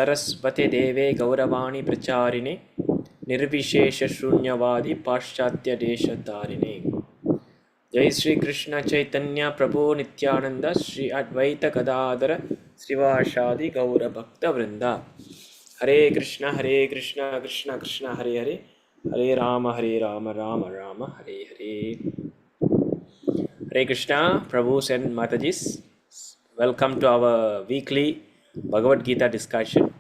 सरस्वते देवे गौरवाणी प्रचारिणे निर्विशेष शून्यवादी पाश्चात्य देशतारिणे जय श्री कृष्ण चैतन्य प्रभु नित्यानंद श्री अद्वैत गदाधर श्रीवासादि गौर भक्त वृंदा हरे Krishna Krishna Krishna Hare Hare Hare Ram Ram Ram Hare Hare. Hare Krishna, Prabhus and Matajis. Welcome to our weekly Bhagavad Gita discussion.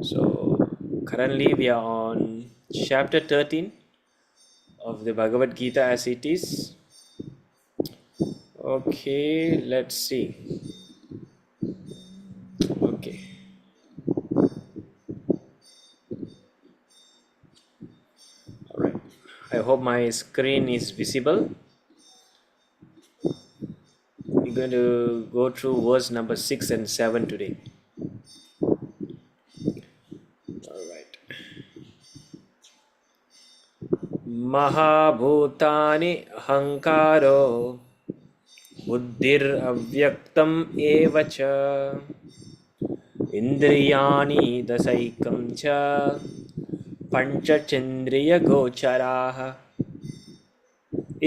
So, currently we are on chapter 13 of the Bhagavad Gita as it is. Okay, let's see. Okay. Alright. I hope my screen is visible. We're going to go through verse number 6 and 7 today. Alright. Mahabhutani ahankaro बुद्धिर अव्यक्तम एवच इंद्रियाणि दशैकं च पंचचेन्द्रिय गोचराः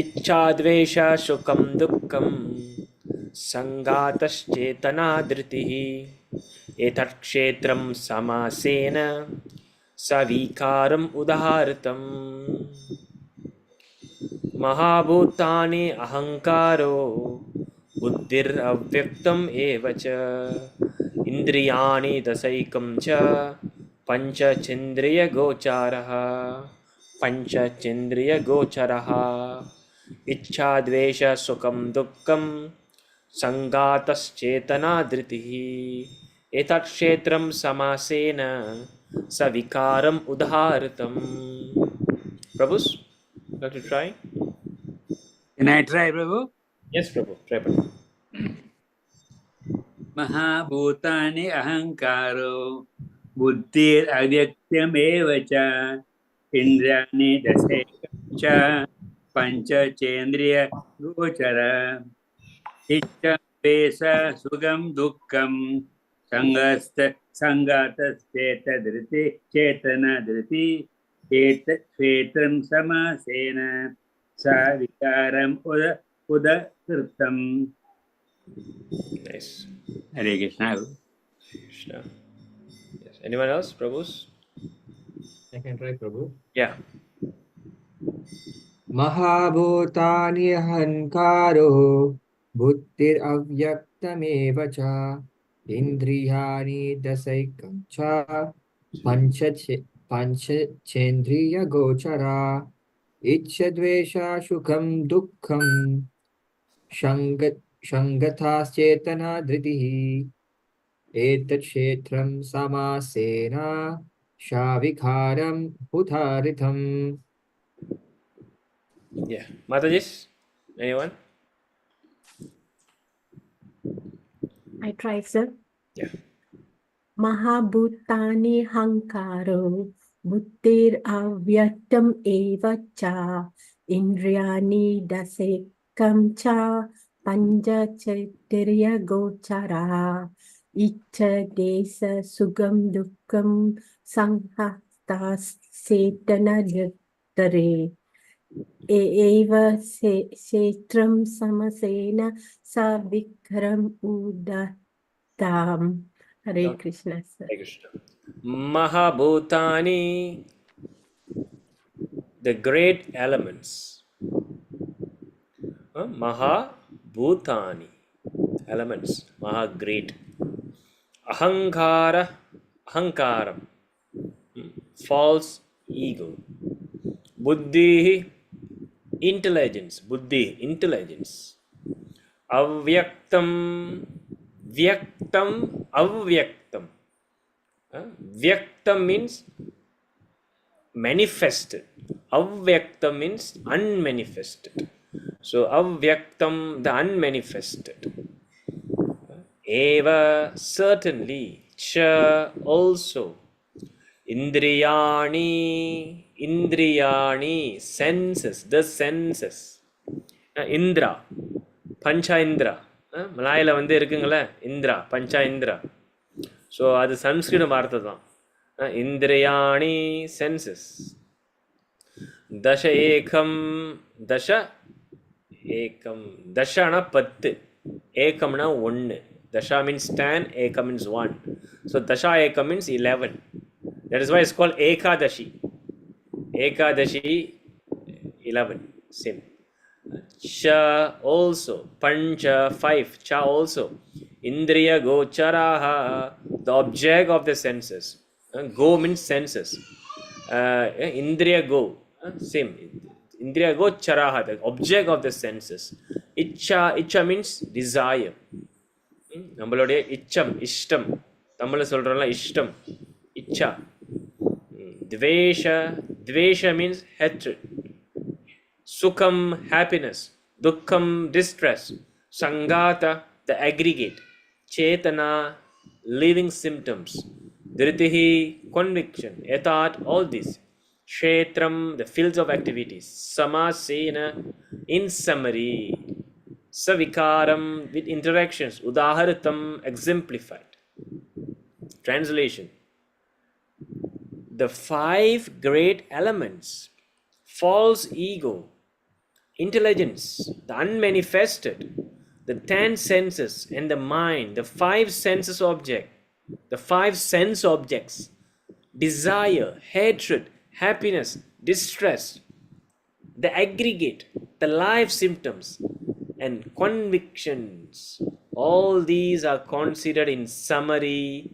इच्छाद्वेष सुखं दुःखं संगातश्चेतना धृतिः एतत् क्षेत्रं समासेन सविकारम् उदाहृतम्. महाभूतानि अहंकारो बुद्धिर अव्यक्तम एवच इंद्रियाणि दशैकं च पंचचेन्द्रिय गोचरः इच्छा द्वेष सुखं दुःखं संगातश्चेतना धृतिः एतत् क्षेत्रं समासेन सविकारम् उदाहृतम्. Prabhus, got to try? Can I try, Prabhu? Yes, Prabhu. Try, Prabhu. Mahabhutani ahankaro buddhir avyaktyameva cha indrani dasekam cha pancha chendriya gochara ichcha pesa sugam dukkam sangatas chetana dhriti etat kshetram samasena sa vikaram udakritam. Nice. Hare Krishna. Krishna. Yes. Anyone else, Prabhus? I can try, Prabhu. Yeah. Mahabhutani ahankaro buddhir avyaktamev cha indriyani dasaikam cha panchendriya gochara ichchadvesha sukham dukkham shangathas dhritihi etat kshetram samasena shavikaram udharitham. Yeah. Matajis? Anyone? I try, sir. Yeah. Mahabhutani hankaro buddhir avyaktam eva cha indriyani dasekam cha panchachetriya gochara icha desa sugam dukkam sanghastas setana jattare eva setram samasena savikram udatam. Hare Krishna, sir. Hare Krishna. Mahabhutani, the great elements. Mahabhutani, elements. Maha great. Ahankaram, false ego. Buddhi, intelligence. Avyaktam, avyaktam. Vyaktam means manifested. Avyaktam means unmanifested. So avyaktam, the unmanifested. Eva, certainly. Cha, also. Indriyani, senses, the senses. Indra, Pancha Indra. மலாயில வந்து இருக்குங்களே இந்திரா, பஞ்சா Indira. So அது சம்ஸ்கிருத வார்த்தை தான். இந்திரியாணி census. Dasha Ekam Dasha Ekam. தஷானா 10, ஏகம்னா 1. Dasha means 10, Eka means 1. So Dasha Eka means 11. That is why it's called Ekadashi. Ekadashi 11. Same. Cha also. Pancha 5. Cha also. Indriya Gocharaha. The object of the senses. Go means senses. Indriya Go. Same. Indriya Gocharaha. The object of the senses. Icha. Icha means desire. நம்மளுடைய இச்சம், இஷ்டம், தமிழில் சொல்கிறோம்ல இஷ்டம், இச்சா. துவேஷ. துவேஷ means hatred. சுகம் happiness, துக்கம் distress, சங்காத the aggregate, chetana living symptoms, dhritihi conviction, etat all these, kshetram the fields of activities, samasena in summary, savikaram with interactions, udaharatam exemplified. Translation: the 5 great elements, false ego, intelligence, the unmanifested, the 10 senses and the mind, the 5 senses object, the 5 sense objects, desire, hatred, happiness, distress, the aggregate, the life symptoms and convictions, all these are considered in summary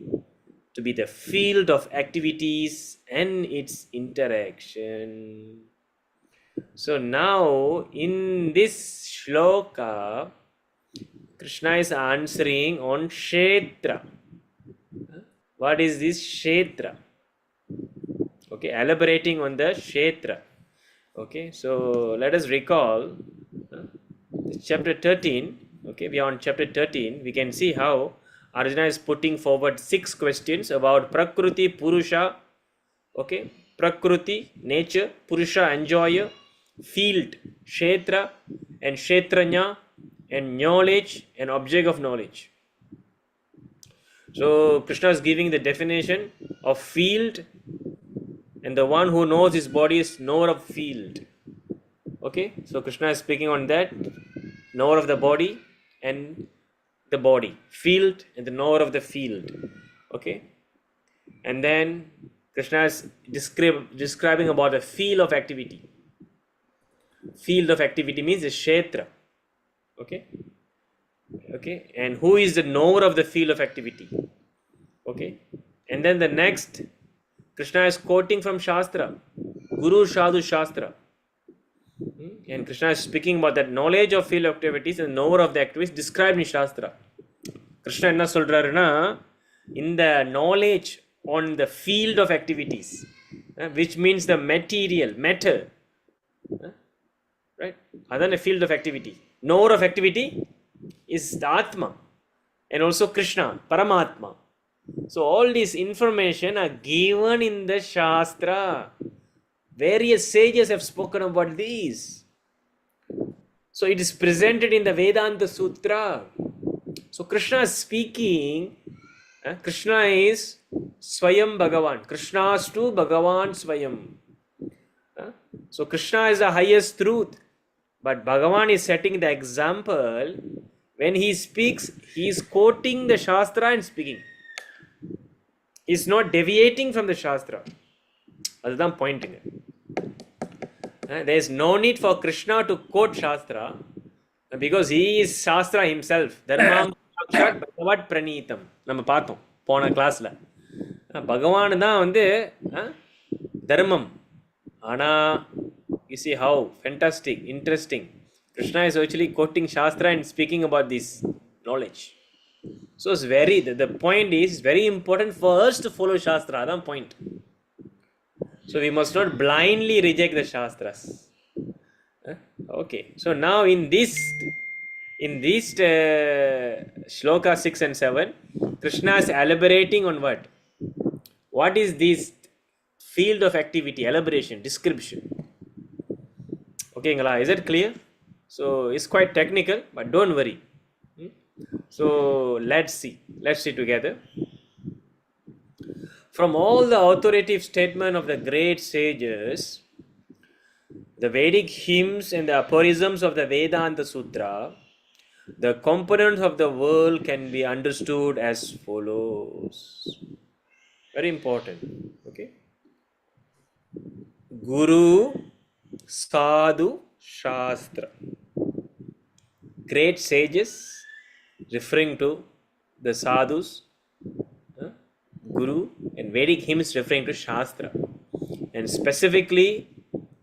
to be the field of activities and its interaction. So now in this shloka, Krishna is answering on Kshetra. What is this Kshetra? Okay, elaborating on the Kshetra. Okay, so let us recall chapter 13. Okay, beyond chapter 13, we can see how Arjuna is putting forward 6 questions about Prakriti, Purusha. Okay, Prakriti, nature, Purusha, enjoyer, field, Kshetra, and Kshetranya, and knowledge, and object of knowledge. So Krishna is giving the definition of field, and the one who knows his body is knower of field. Okay, so Krishna is speaking on that, knower of the body and the body, field and the knower of the field. Okay, and then Krishna is describing about the field of activity. Field of activity means the Kshetra. Okay, okay, and who is the knower of the field of activity? Okay, and then the next, Krishna is quoting from Shastra, Guru Sadhu Shastra. And Krishna is speaking about that knowledge of field activities and knower of the activities described in Shastra. Krishna என்ன சொல்றாருன்னா, இந்த knowledge on the field of activities, which means the material, matter, right? Other than the field of activity, knower of activity is the Atma and also Krishna, Paramatma. So all these information are given in the Shastra. Various sages have spoken about these. So it is presented in the Vedanta Sutra. So Krishna is speaking. Krishna is Swayam Bhagavan. Krishna's to Bhagavan Swayam. So Krishna is the highest truth. But Bhagavan is setting the example. When he speaks, he is quoting the Shastra and speaking. He is not deviating from the Shastra. That's the point. There is no need for Krishna to quote Shastra because he is Shastra himself. Dharmam Sakshat Bhagavad Pranitam. நம்ம பார்த்தோம் போன கிளாஸில். பகவான் தான் வந்து தர்மம். ஆனால் you see how fantastic, interesting. Krishna is actually quoting Shastra and speaking about this knowledge. So it's very, the point is very important for us to follow Shastra. That's the point. So we must not blindly reject the Shastras. Okay. So now in this shloka 6 and 7, Krishna is elaborating on what? What is this field of activity? Elaboration, description. Okay, is it clear? So it's quite technical, but don't worry. So let's see together. from all the authoritative statement of the great sages, the Vedic hymns and the aphorisms of the Vedanta Sutra, the components of the world can be understood as follows. Very important. Okay. Guru, Sadhu, Shastra. Great sages referring to the sadhus, uh, Guru, and Vedic hymns referring to Shastra. And specifically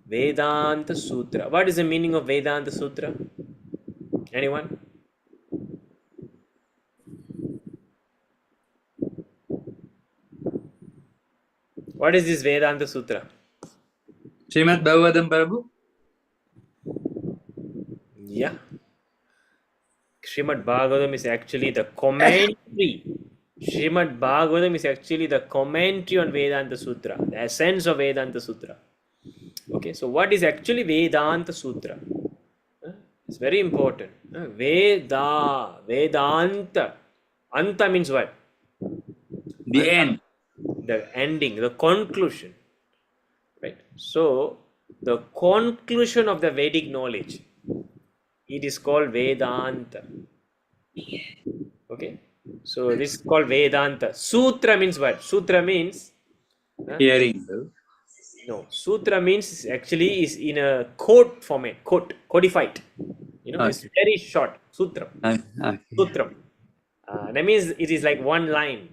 Vedanta Sutra. What is the meaning of Vedanta Sutra? Anyone? What is this Vedanta Sutra? Srimad Bhagavatam Prabhu. Yeah. Srimad Bhagavatam is actually the commentary. Srimad Bhagavatam is actually the commentary on Vedanta Sutra, the essence of Vedanta Sutra. Okay, so what is actually Vedanta Sutra? It's very important. Vedanta. Anta means what? The end. The ending, the conclusion. Right? So, the conclusion of the Vedic knowledge, it is called Vedanta. Okay? So, this is called Vedanta. Sutra means what? Sutra means Hearing. no, sutra means actually is in a code format, codified. It's very short. Sutra. Sutra. That means it is like one line,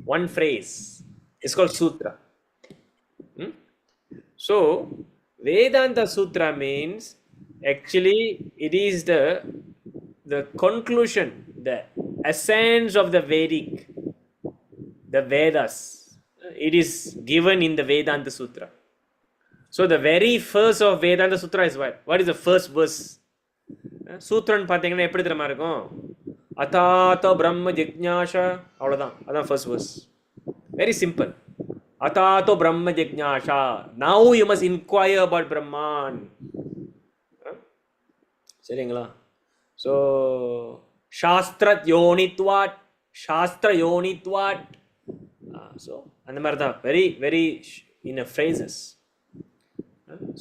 one phrase. It's called sutra. So, Vedanta Sutra means actually it is the conclusion, the essence of the Vedic, the Vedas. It is given in the Vedanta Sutra. So the very first of Vedanta Sutra is what? What is the first verse? Sutran பார்த்தீங்கன்னா எப்படி தெரியுமா இருக்கும்? அதாத பிரம்ம ஜிக்ஞாசா, அவ்வளோதான். அதான் first verse. Very simple. Atato Brahma Jignasha. Now you must inquire about Brahman. சரிங்களா? So Shastra Yonitvat. Shastra Yonitvat. So அந்த மாதிரி தான். Very, very in a phrases.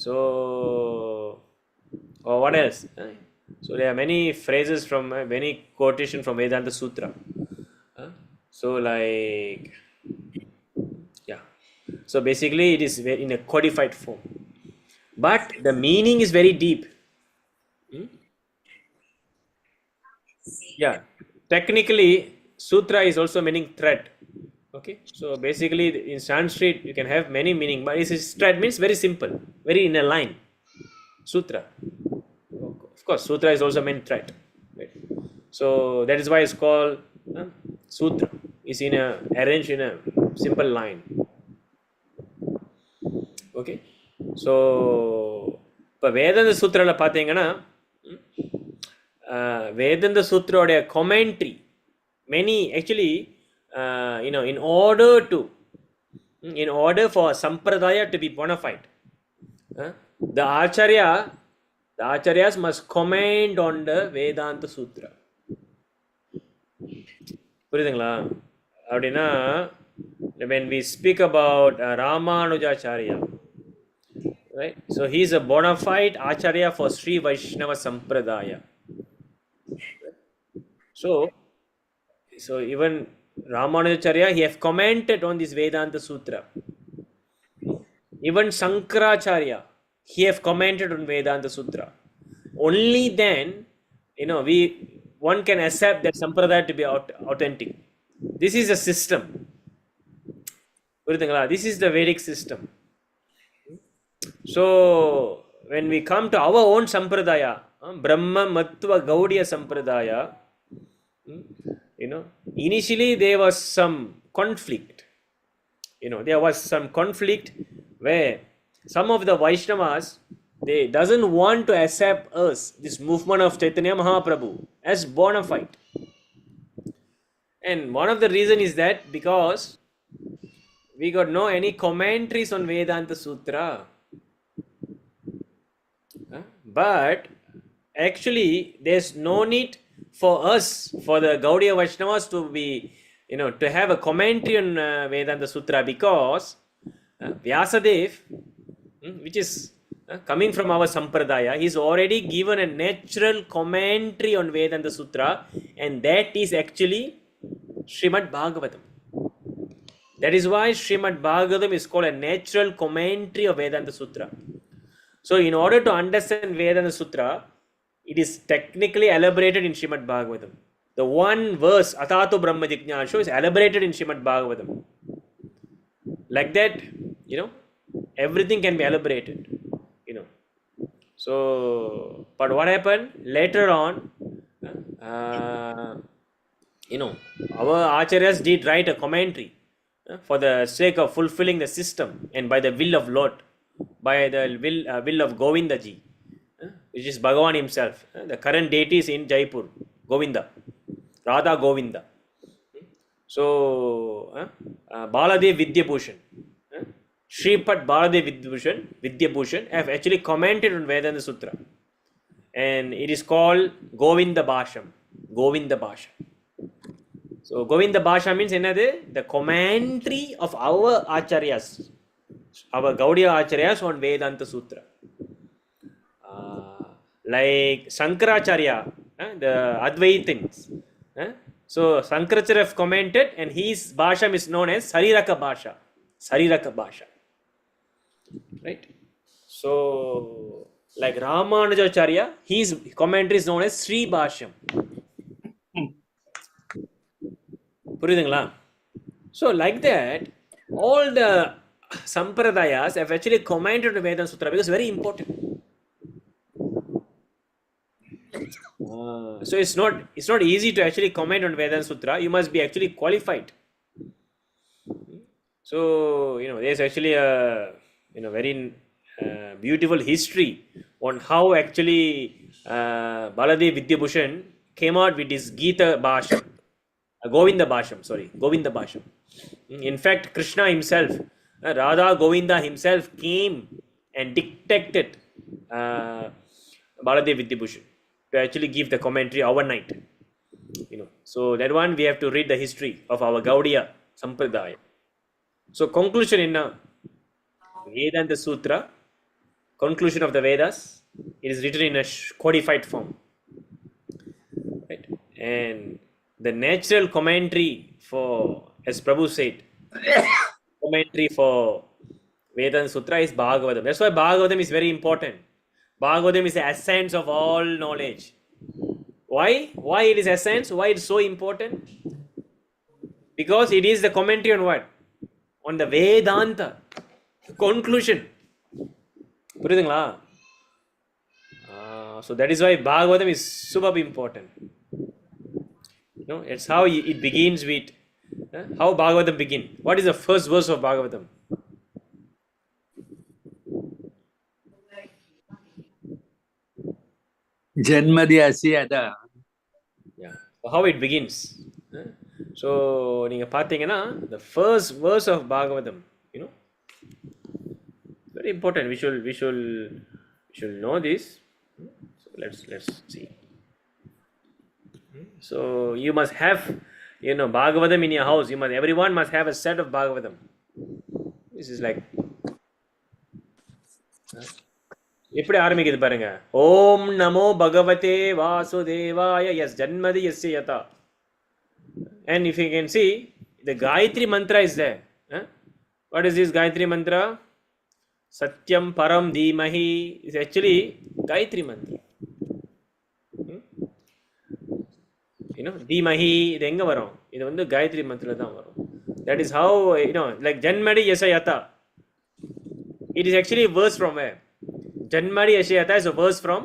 So what else? So there are many phrases from many quotation from Vedanta Sutra. So like so basically it is in a codified form, but the meaning is very deep. Yeah, technically sutra is also meaning thread. Okay, so basically in Sanskrit you can have many meaning, but this is thread means very simple, very in a line. Sutra, of course, sutra is also meant thread, right? So that is why it's called sutra. Is in a arranged in a simple line. Okay, so இப்போ வேதாந்த சூத்திராவில் பார்த்தீங்கன்னா வேதாந்த சூத்திரோடைய commentary many actually in order for sampradaya to be bona fide, the acharyas must comment on the Vedanta Sutra. புரியுதுங்களா? அப்படின்னா when we speak about Ramanujacharya, right? So he is a bona fide acharya for Sri Vaishnava Sampradaya. So even Ramanujacharya, he have commented on this Vedanta Sutra. Even Sankaracharya, he have commented on Vedanta Sutra. Only then, one can accept that Sampradaya to be authentic. This is a system. This is the Vedic system. So when we come to our own Sampradaya, Brahma Mattva Gaudiya Sampradaya, initially there was some conflict. There was some conflict where some of the Vaishnavas, they doesn't want to accept us, this movement of Chaitanya Mahaprabhu, as bona fide. And one of the reason is that because we got no any commentaries on Vedanta Sutra. But actually there's no need for us, for the Gaudiya Vaishnavas to be to have a commentary on Vedanta Sutra, because Vyasadev, which is coming from our Sampradaya, he's already given a natural commentary on Vedanta Sutra, and that is actually Srimad Bhagavatam. That is why Srimad Bhagavatam is called a natural commentary of Vedanta Sutra. So, in order to understand Vedanta Sutra, it is technically elaborated in Srimad Bhagavatam. The one verse, Atato Brahma Jignasho, is elaborated in Srimad Bhagavatam. Like that, everything can be elaborated, So, but what happened later on, our Acharyas did write a commentary for the sake of fulfilling the system and by the will of Lord, by the will of Govinda ji, which is Bhagavan himself. The current deity is in Jaipur, Govinda, Radha Govinda. So, Baladev Vidyabhushan, Shripad Baladev Vidyabhushan have actually commented on Vedanta Sutra, and it is called Govinda Bhasham. Govinda Bhasham. So, Govinda Bhasha means the commentary of our Acharyas, our Gaudiya Acharyas on Vedanta Sutra. Like Sankaracharya, the Advaitins. So, Sankaracharya have commented, and his Bhasham is known as Sariraka Bhasha. Sariraka Bhasha. Right? So, like Ramanujacharya, his commentary is known as Sri Bhashyam. So, like that, all the Sampradayas have actually commented on Vedanta Sutra because it's very important. So, it's not easy to actually comment on Vedanta Sutra. You must be actually qualified. So, there's actually a very beautiful history on how actually Baladev Vidyabhushan came out with his Gita Bhasham. Govinda Bhasham. In fact, Krishna himself, Radha Govinda himself came and dictated Baladev Vidyabhushan to actually give the commentary overnight. So that one we have to read the history of our Gaudiya Sampradaya. So conclusion in Vedanta Sutra, conclusion of the Vedas, it is written in a codified form. Right? And the natural commentary for, as Prabhu said, commentary for Vedanta Sutra is Bhagavatam. That's why Bhagavatam is very important. Bhagavatam is the essence of all knowledge. Why? Why it is essence? Why it is so important? Because it is the commentary on what? On the Vedanta. Conclusion. So that is why Bhagavatam is super important. It's how it begins with, how Bhagavatam begin. What is the first verse of Bhagavatam? Janmadhyasya. Yeah. So how it begins. So, the first verse of Bhagavatam, very important. We should know this. So let's see. So you must have, Bhagavatam in your house. Everyone must have a set of Bhagavatam. This is like, எப்படி ஆரம்பிக்குது பாருங்க. ஓம் நமோ பகவதே வாசுதேவாய S ஜன்மதி எஸ்ய யதா. And if you can see, the Gayatri mantra is there. What is this Gayatri mantra? Satyam Param Dhimahi is actually Gayatri mantra. Dhimahi, இது எங்க வரும்? இது வந்து Gayatri mantra தான் வரும். That is how, like Janmadi Yasayata. It is actually a verse from where? Janmadi Yasayata is a verse from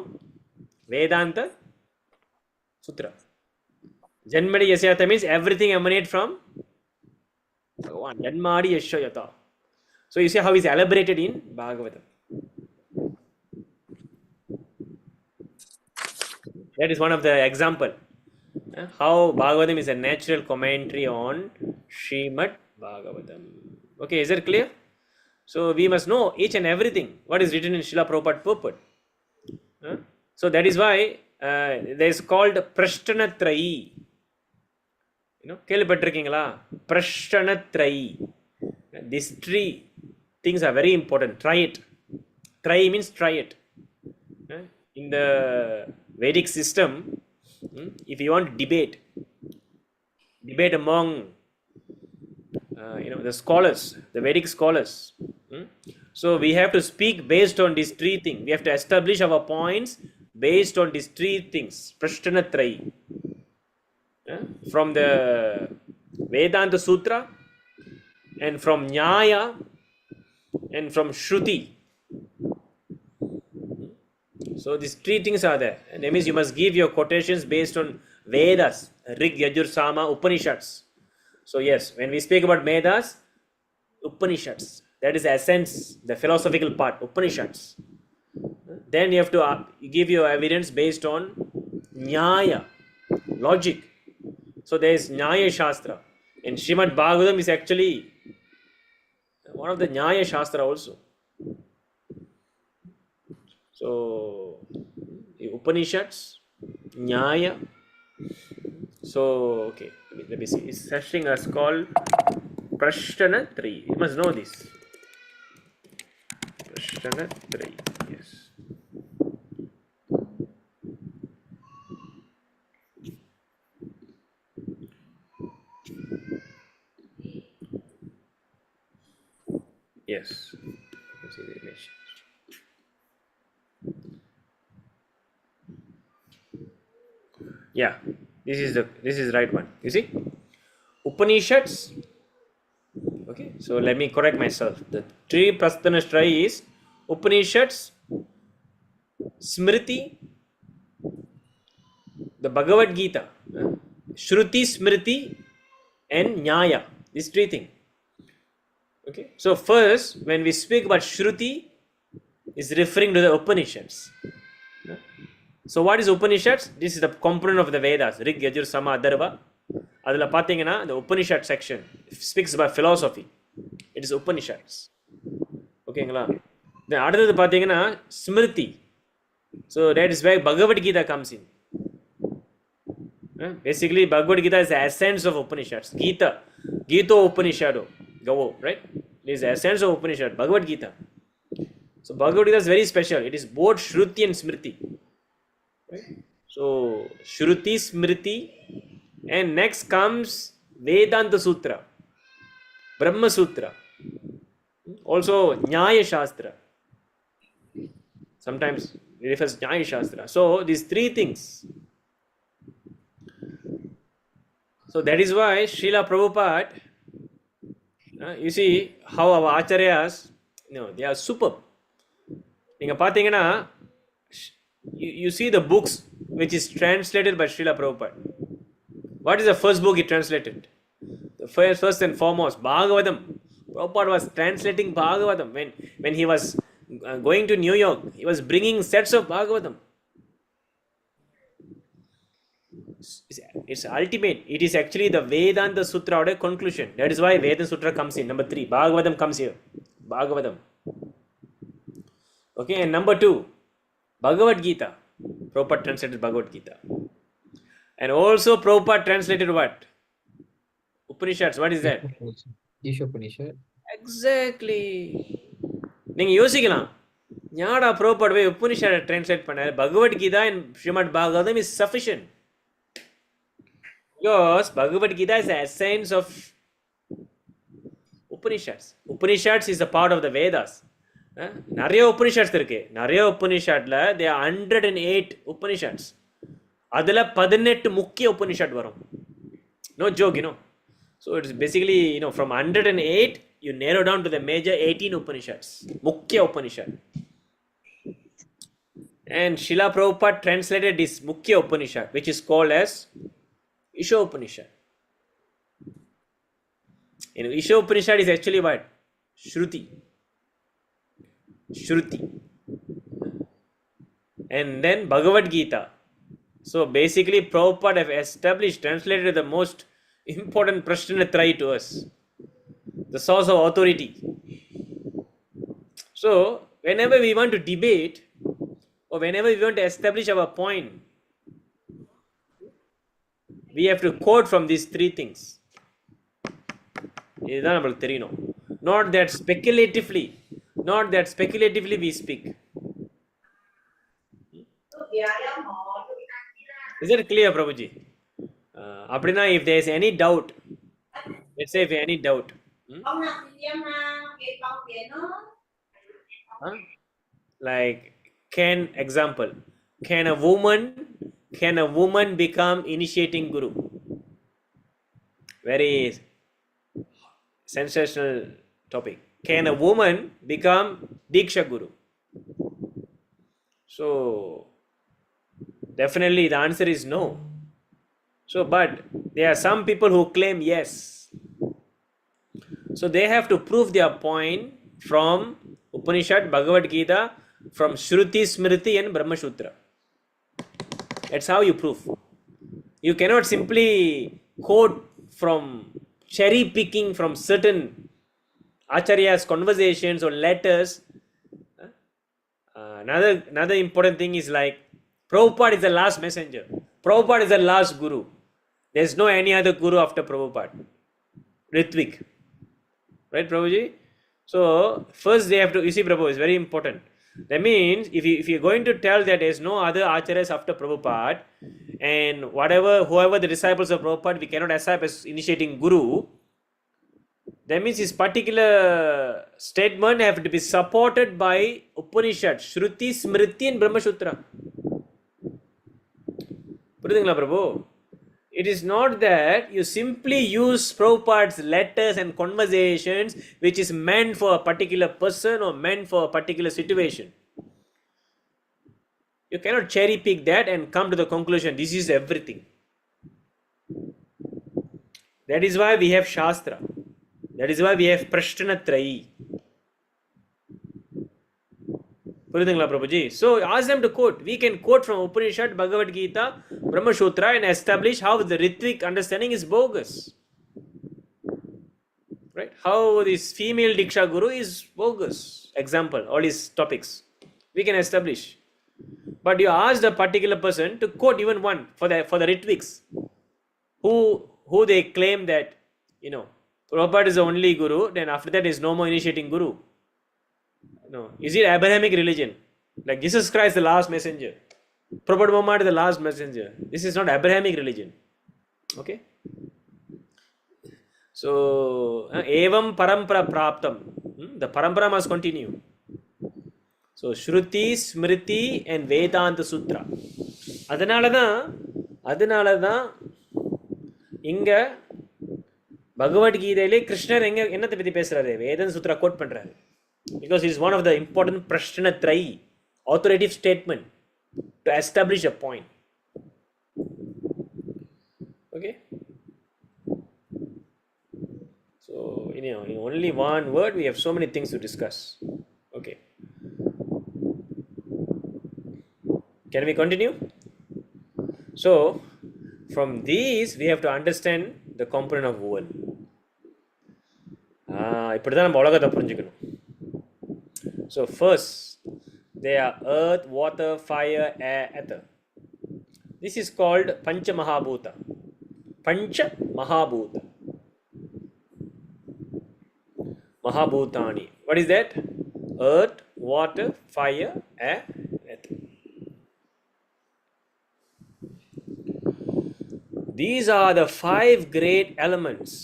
Vedanta Sutra. Janmadi Yasayata means everything emanates from Bhagavan. Janmadi Yasayata. So you see how it's elaborated in Bhagavatam. That is one of the example. How Bhagavatam is a natural commentary on Srimad Bhagavatam. Okay, is that clear? So we must know each and everything what is written in Srila Prabhupada purport. So that is why there is called Prashtanatrayi. கேள்விப்பட்டிருக்கீங்களா? பிரஷ்டனத்ரை. These three things are very important. Try it. Try means try it. In the Vedic system, if you want to debate among the scholars, the Vedic scholars. So we have to speak based on these three things. We have to establish our points based on these three things. Prashtanatrayi. From the Vedanta Sutra, and from Nyaya, and from Shruti. So these three things are there. And that means you must give your quotations based on Vedas, Rig, Yajur, Sama, Upanishads. So yes, when we speak about Vedas, Upanishads, that is the essence, the philosophical part, Upanishads. Then you have to give your evidence based on Nyaya, logic. So there is Nyaya Shastra. And Srimad Bhagavatam is actually one of the Nyaya Shastra also. So the Upanishads, Nyaya. So okay, let me see. This session is called Prashtanatrayi. You must know this. Prashtanatrayi. Yes. Yes. Let's see the image. Yeah, this is the right one. You see, Upanishads. Okay, so let me correct myself. The three Prasthanatrayi is Upanishads, Smriti, the Bhagavad Gita, Shruti, Smriti, and Nyaya. These three things. Okay, so first, when we speak about Shruti, is referring to the Upanishads. So what is Upanishads? This is the component of the Vedas, Rig, Yajur, Sama, Atharva. அதில் பார்த்தீங்கன்னா the Upanishad section speaks about philosophy. It is Upanishads. ஓகேங்களா? Then அடுத்தது பார்த்தீங்கன்னா Smriti. So that is where Bhagavad Gita comes in. Basically, Bhagavad Gita is the essence of Upanishads. Gita Upanishado. Gavo, right? It is the essence of Upanishad, Bhagavad Gita. So Bhagavad Gita is very special. It is both Shruti and Smriti. Right? So Shruti, Smriti, and next comes Vedanta Sutra, Brahma Sutra, also Nyaya Shastra. Sometimes it refers to Nyaya Shastra. So these three things. So that is why Srila Prabhupada, you see how our Acharyas, they are superb. நீங்க பார்த்தீங்கன்னா, you see the books which is translated by Srila Prabhupada. What is the first book he translated? The first and foremost, Bhagavatam. Prabhupada was translating Bhagavatam. When he was going to New York, he was bringing sets of Bhagavatam. It's ultimate. It is actually the Vedanta Sutra conclusion. That is why Vedanta Sutra comes in. Number 3, Bhagavatam comes here. Bhagavatam. Okay, and number 2, Bhagavad Gita. Prabhupada translated Bhagavad Gita. And also Prabhupada translated what? Upanishads. What is that? Ishopanishad. Exactly. நீங்க யோசிக்கலாம், ஞாடா Prabhupada போய் Upanishad translate பண்ணாரு. Bhagavad Gita and Srimad Bhagavatam is sufficient. Because Bhagavad Gita is the essence of Upanishads. Upanishads is a part of the Vedas. நிறைய Upanishads இருக்கு. நிறைய Upanishadல there are 108 Upanishads. அதில் 18 முக்கிய Upanishad வரும். No joke, So it's basically, from 108, you narrow down to the major 18 Upanishads. Mukhya Upanishad. And Srila Prabhupada translated this Mukhya Upanishad, which is called as Isha Upanishad. Isha Upanishad is actually what? Shruti. And then Bhagavad Gita. So basically, Prabhupada have established, translated the most important Prashtanatrayi to us, the source of authority. So whenever we want to debate, or whenever we want to establish our point, We have to quote from these three things. இதுதான் நம்மளுக்கு தெரியணும். Not that speculatively we speak. Is that clear, Prabhuji? அப்படின்னா if there is any doubt, let's say if any doubt, like example, can a woman become initiating guru? Very sensational topic. Can a woman become Diksha Guru? So definitely the answer is no. So but there are some people who claim yes. So they have to prove their point from Upanishad, Bhagavad Gita, from Shruti, Smriti and Brahma Sutra. That's how you prove. You cannot simply quote from cherry picking from certain acharyas' conversations or letters. Another important thing is like Prabhupada is the last messenger. Prabhupada is the last guru. There is no any other guru after Prabhupada. Ritvik. Right, Prabhuji? So first they have to, you see, Prabhu is very important. That means if you're going to tell that there is no other acharyas after Prabhupada, and whoever the disciples of Prabhupada we cannot accept as initiating guru, that means this particular statement have to be supported by Upanishad, Shruti, Smriti and Brahma Sutra. புரியுதுங்களா Prabhu? It is not that you simply use Prabhupada's letters and conversations which is meant for a particular person or meant for a particular situation. You cannot cherry pick that and come to the conclusion this is everything. That is why we have Shastra. That is why we have Prashtanatrayi. புரியுதுங்களா Prabhuji? So ask them to quote. We can quote from Upanishad, Bhagavad Gita, Brahma Sutra and establish how the Ritvik understanding is bogus. Right? How this female Diksha Guru is bogus. Example, all these topics. We can establish. But you ask the particular person to quote even one for the Ritviks who they claim that, Prabhupada is the only Guru, then after that is no more initiating Guru. No. Is it Abrahamic religion? Like Jesus Christ the last messenger. Prophet Muhammad the last messenger. This is not Abrahamic religion. Okay? So, evam parampara praptam. The parampara must continue. So, Shruti, Smriti and Vedanta Sutra. அதனாலதான் இங்க பகவத் கீதையிலே கிருஷ்ணர் என்னத்தை பத்தி பேசுறாரு? வேதாந்த சூத்ரா code பண்றாரு. Because it is one of the important Prashtanatrayi, authoritative statement to establish a point. Okay? So, in only one word, we have so many things to discuss. Okay. Can we continue? So, from these, we have to understand the component of world. இப்படிதான் நம்ம உலகத்தை புரிஞ்சுக்கணும். So first, they are earth, water, fire, air, ether. This is called Pancha Mahabhuta. Pancha Mahabhuta. Mahabhutani. What is that? Earth, water, fire, air, ether. These are the 5 great elements.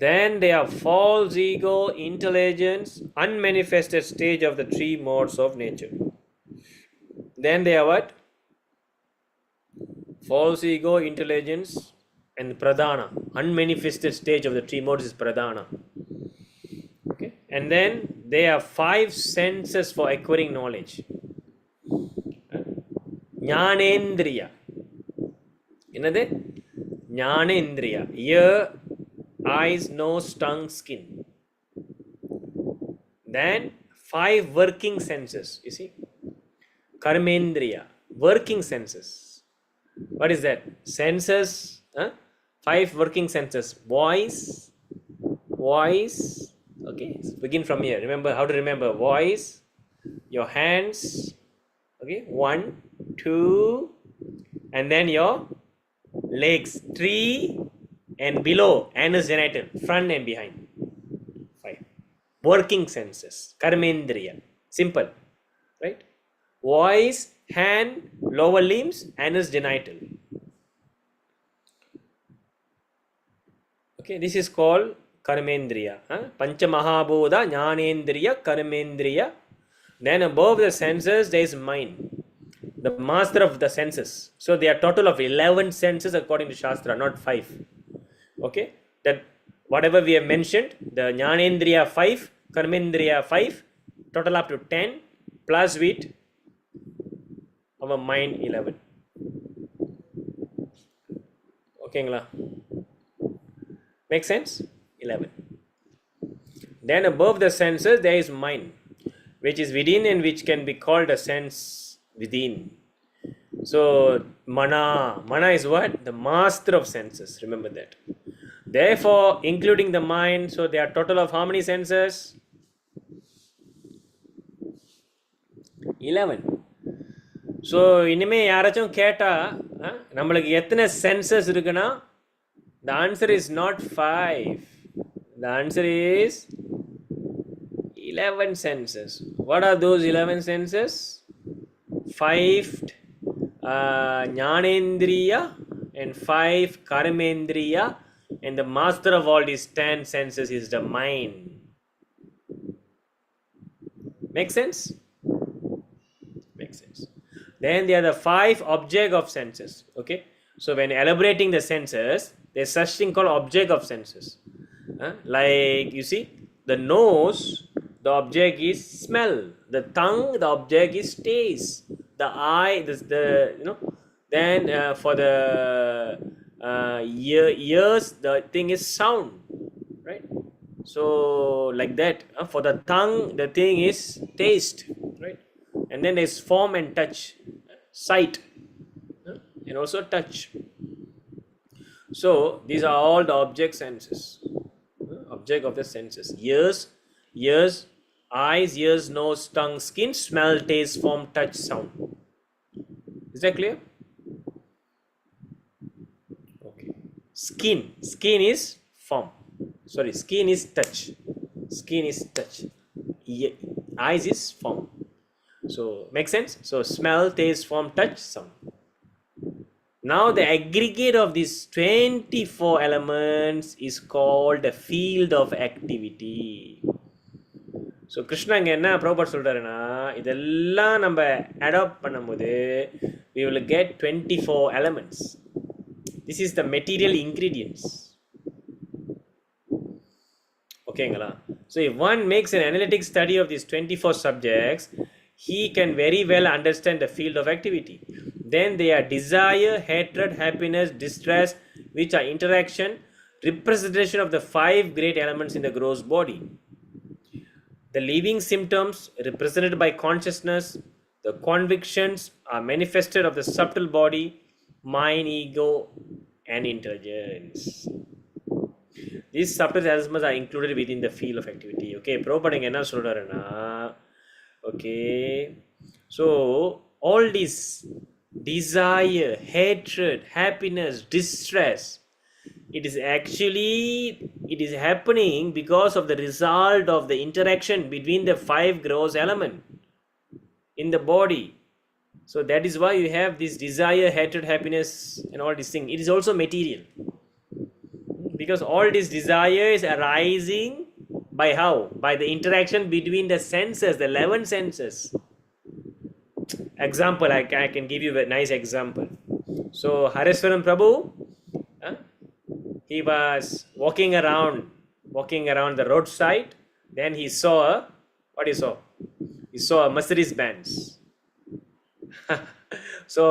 Then they are false ego, intelligence, unmanifested stage of the 3 modes of nature. Then they are what? False ego, intelligence and pradhana. Unmanifested stage of the 3 modes is pradhana. Okay. And then they are 5 senses for acquiring knowledge. Jnanendriya. Enadhu? Jnanendriya. Ear, eyes, nose, tongue, skin. Then 5 working senses. You see? Karmendriya. Working senses. What is that? Senses. 5 working senses. Voice. Okay. So begin from here. Remember how to remember. Voice. Your hands. Okay. 1, 2, and then your legs, 3, and below anus genital, front and behind, 5. Working senses, karmendriya, simple, right? Voice, hand, lower limbs, anus genital. Okay, this is called karmendriya. Pancha Mahabodha, Jnanendriya, Karmendriya. Then above the senses, there is mind, the master of the senses. So they are total of 11 senses according to Shastra, not 5. Okay, that whatever we have mentioned, the Jnanendriya 5, Karmendriya 5, total up to 10, plus with our mind 11. Okay, make sense? 11. Then above the senses, there is mind, which is within and which can be called a sense within. So, mana is what? The master of senses. Remember that. Therefore, including the mind, so there are total of how many senses? 11. So, இனிமே யாராச்சும் கேட்டா நம்மளுக்கு எத்தனை census இருக்குன்னா, the answer is not 5. The answer is 11 senses. What are those 11 senses? 5 Jnanendriya and 5 Karmendriya, and the master of all these 10 senses is the mind. Make sense? Make sense. Then there are the 5 object of senses. Okay, so when elaborating the senses, there's such thing called object of senses. Like you see, the nose, the object is smell. The tongue, the object is taste. The eye, Then for the ears, the thing is sound, right? So like that. For the tongue, the thing is taste, right? And then there's form and touch, sight, and also touch. So these are all the object senses, object of the senses. Ears, eyes, ears, nose, tongue, skin, smell, taste, form, touch, sound. Is that clear? Okay. Skin is form. Sorry, skin is touch. Eyes is form. So make sense? So smell, taste, form, touch, sound. Now the aggregate of these 24 elements is called the field of activity. So Krishna இங்கே என்ன proper சொல்கிறாருன்னா, இதெல்லாம் நம்ம adapt பண்ணும்போது we will get 24 elements. This is the material ingredients. ஓகேங்களா? So if one makes an analytic study of these 24 subjects, he can very well understand the field of activity. Then they are desire, hatred, happiness, distress, which are interaction, representation of the 5 great elements in the gross body. The living symptoms represented by consciousness, the convictions are manifested of the subtle body, mind, ego, and intelligence. These subtle elements are included within the field of activity. Okay, Prabhupada இங்க என்ன சொல்றாருன்னா, okay, so all this desire, hatred, happiness, distress, it is happening because of the result of the interaction between the 5 gross elements in the body. So that is why you have this desire, hatred, happiness, and all these things. It is also material, because all these desires arising by how? By the interaction between the senses, the 11 senses. Example, I can give you a nice example. So Hariswaran Prabhu, he was walking around the roadside. Then he saw what he saw? He saw a Mercedes Benz. So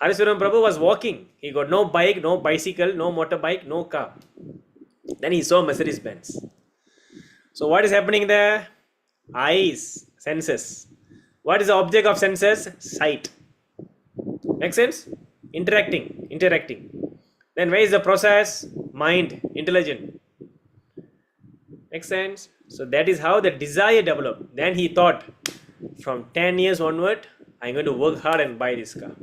Hariswaran Prabhu was walking. He got no bike, no bicycle, no motorbike, no car. Then he saw Mercedes Benz. So what is happening there? Eyes, senses. What is the object of senses? Sight. Make sense? Interacting. Then where is the process? Mind, intelligent. Make sense? So that is how the desire developed. Then he thought, from 10 years onward, I'm going to work hard and buy this car.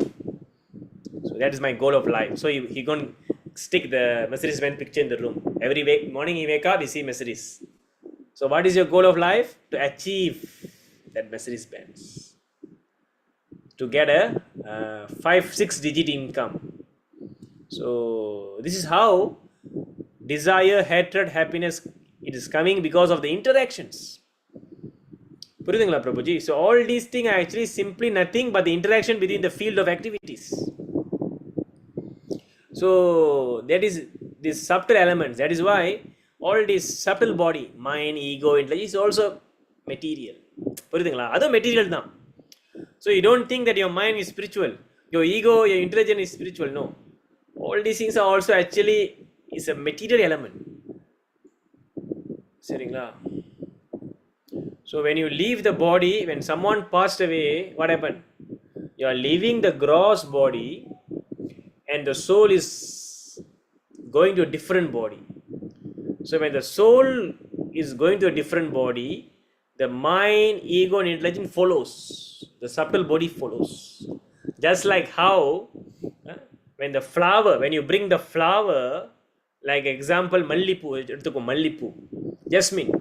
So that is my goal of life. So he going to stick the Mercedes-Benz picture in the room. Every morning he wake up, he see Mercedes. So what is your goal of life? To achieve that Mercedes-Benz. To get a 5-6 digit income. So this is how desire, hatred, happiness, it is coming because of the interactions. புரியுதுங்களா Prabhuji? So all these things are actually simply nothing but the interaction within the field of activities. So that is these subtle elements. That is why all this subtle body, mind, ego, intelligence is also material. புரியுதுங்களா? அதுவும் material தான். So you don't think that your mind is spiritual, your ego, your intelligence is spiritual. No. All these things are also actually is a material element. சரிங்களா? So when you leave the body, when someone passed away, what happened? You are leaving the gross body and the soul is going to a different body. So when the soul is going to a different body, the mind, ego and intelligence follows. The subtle body follows. Just like how when the flower, when you bring the flower, like example mallipu, jasmine.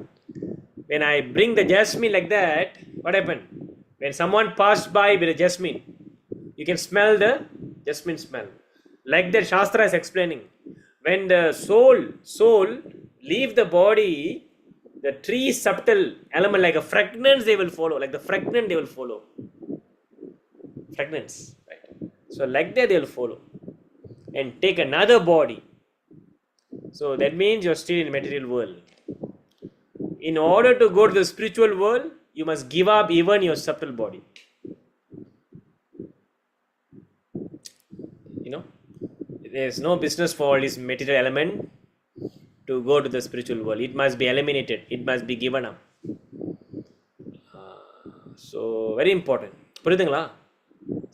When I bring the jasmine like that, what happened? When someone passed by with a jasmine, you can smell the jasmine smell. Like that Shastra is explaining. When the soul leave the body, the three subtle element like a fragrance they will follow. Like the fragrance they will follow. Fragrance, right? So like that they will follow. And take another body. So that means you're still in the material world. In order to go to the spiritual world, you must give up even your subtle body. You know, there's no business for all this material element to go to the spiritual world. It must be eliminated. It must be given up. So very important. புரியுதுங்களா?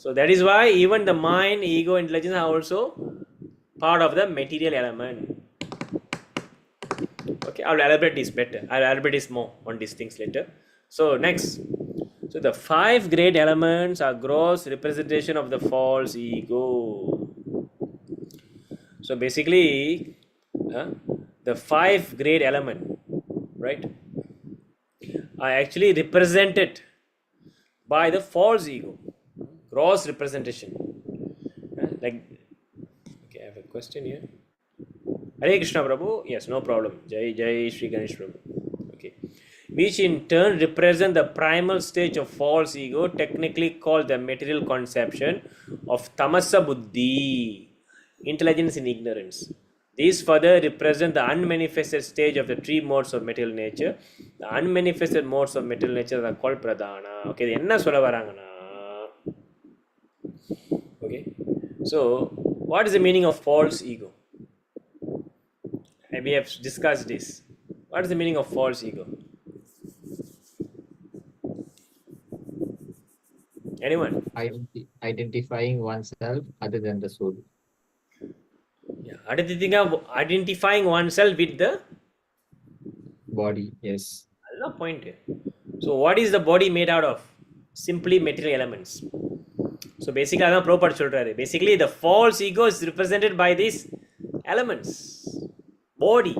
So that is why even the mind, ego, intelligence are also part of the material element. Okay, I'll elaborate this better. I'll elaborate this more on these things later. So next, so the 5 great elements are gross representation of the false ego. So basically, the 5 great element, right, are actually represented by the false ego. Gross representation. Like, okay, I have a question here. Hare Krishna Prabhu, yes, no problem. Jai Shri Ganesh Prabhu. Okay, which in turn represent the primal stage of false ego, technically called the material conception of tamasa buddhi, intelligence in ignorance. These further represent the unmanifested stage of the 3 modes of material nature. The unmanifested modes of material nature are called pradhana. Okay, enna solla varangana? Okay, so what is the meaning of false ego? We have discussed this. What is the meaning of false ego? Anyone? Identifying oneself other than the soul. Yeah, identifying oneself with the Body, yes. That's the point here. So what is the body made out of? Simply material elements. So basically, அதான் Prabhupada சொல்றாரு. Basically, the false ego is represented by these elements. Body,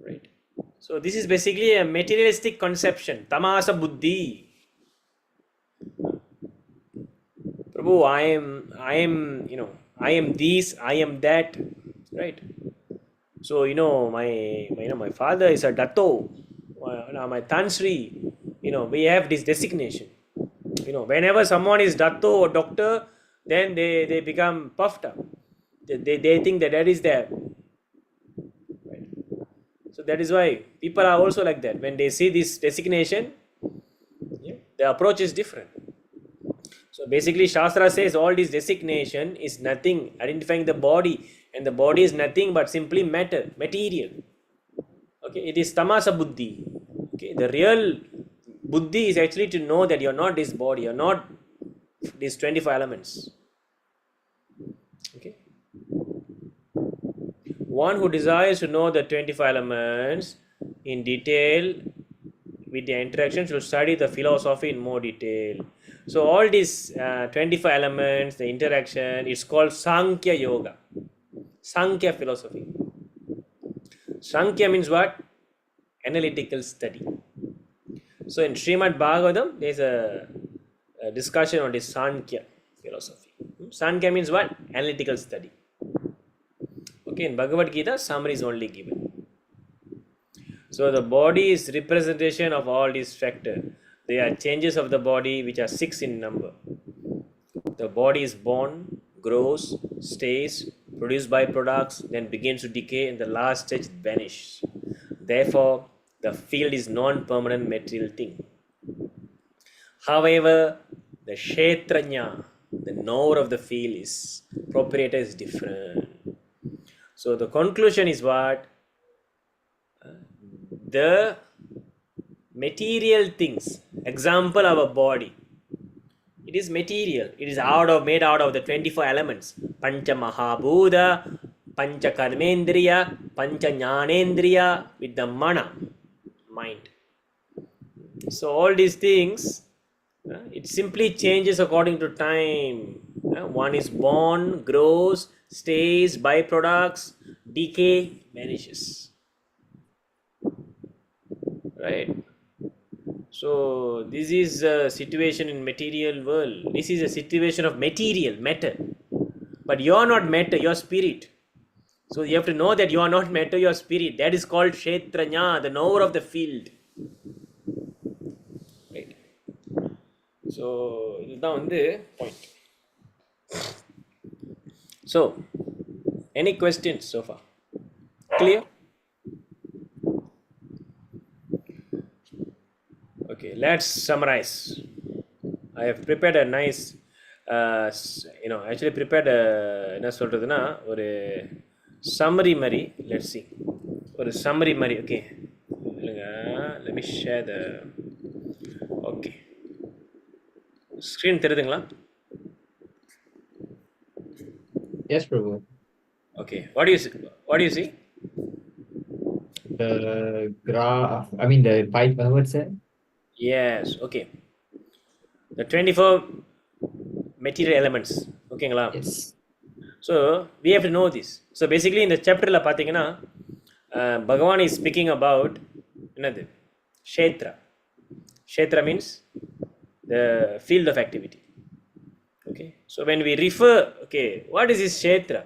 right? So this is basically a materialistic conception, tamasa buddhi. Prabhu, I am, I am this, I am that, right? So my father is a dato, my tansri, we have this designation. Whenever someone is dato or doctor, then they become puffed up. They think that is there, right? So that is why people are also like that. When they see this designation, the approach is different. So basically Shastra says all this designation is nothing, identifying the body, and the body is nothing but simply matter, material. Okay, it is tamasa buddhi. Okay, the real buddhi is actually to know that you're not this body, you're not these 25 elements. Okay, one who desires to know the 25 elements in detail with the interaction should study the philosophy in more detail. So all these 25 elements, the interaction, it's called Sankhya Yoga, Sankhya philosophy. Sankhya means what? Analytical study. So in Srimad Bhagavatam, there's a discussion on this Sankhya philosophy. Sankhya means what? Analytical study. Okay, in Bhagavad Gita, summary is only given. So the body is representation of all these factors. They are changes of the body which are 6 in number. The body is born, grows, stays, produced byproducts, then begins to decay, and the last stage vanishes. Therefore, the field is non-permanent material thing. However, the Kshetranya, the knower of the field, is proprietor is different. So the conclusion is what? The material things, example our body, it is material. It is made out of the 24 elements. Pancha Mahabhuta, Pancha Karmendriya, Pancha Jnanendriya with the mana, mind. So all these things, it simply changes according to time. One is born, grows, stays, byproducts, decay, vanishes. Right? So this is a situation in material world. This is a situation of material, matter. But you are not matter, you are spirit. So you have to know that you are not matter, you are spirit. That is called Kshetranya, the knower of the field. Right. So இதுதான் point. So any questions so far? Clear? Okay, let's summarize. I have prepared a nice, actually prepared என்ன சொல்றதுன்னா ஒரு summary மாதிரி. Let's see. ஒரு summary மாதிரி. Okay. Let me share the. Okay. Screen தெரியுதுங்களா? Yes, Prabhu. Okay. What do you see? What do you see? The graph, I mean the pie, what's that? Yes. Okay. The 24 material elements. ஓகேங்களா? Yes. So we have to know this. So basically in the chapter la pathina Bhagavan is speaking about another kshetra. Kshetra means the field of activity. Okay, so when we refer, okay, what is this kshetra?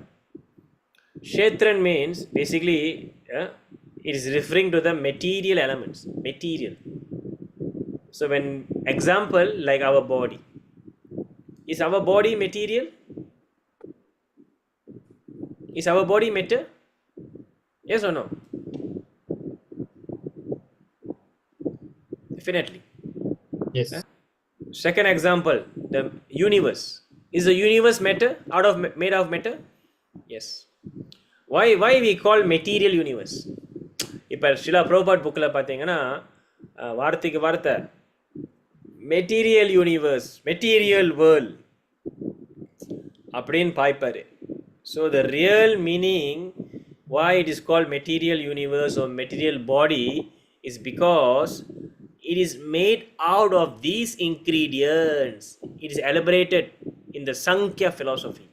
Kshetra means basically it is referring to the material elements, material. So when example like our body, is our body material? Is our body matter? Yes or no? Definitely. Yes. Second example, the universe. Is the universe matter? Made out of matter? Yes. Why we call material universe? இப்போ ஸ்ரீலா ப்ரோபாட் புக்கில் பார்த்தீங்கன்னா வார்த்தைக்கு வார்த்தை material universe, material world அப்படின்னு பாய்ப்பார். So the real meaning why it is called material universe or material body is because it is made out of these ingredients. It is elaborated in the Sankhya philosophy.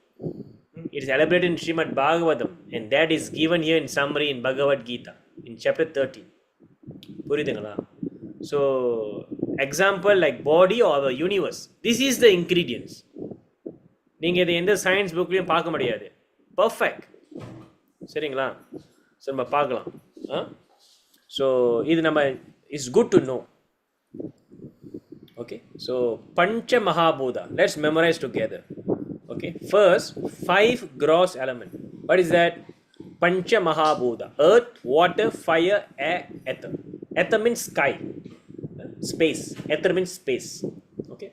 It is elaborated in Srimad Bhagavatam, and that is given here in summary in Bhagavad Gita in chapter 13. புரியுதுங்களா? So example like body or our universe. This is the ingredients. நீங்கள் இதை எந்த science புக்லேயும் பார்க்க முடியாது. Perfect. சரிங்களா? So நம்ம பார்க்கலாம். So இது நம்ம it's good to know. Okay, so பஞ்ச மகாபூதா, let's memorise together. Okay, first 5 gross element. What is that? Pancha Mahabhuta: earth, water, fire, air, ether. Ether means sky, space. Ether means space. Okay,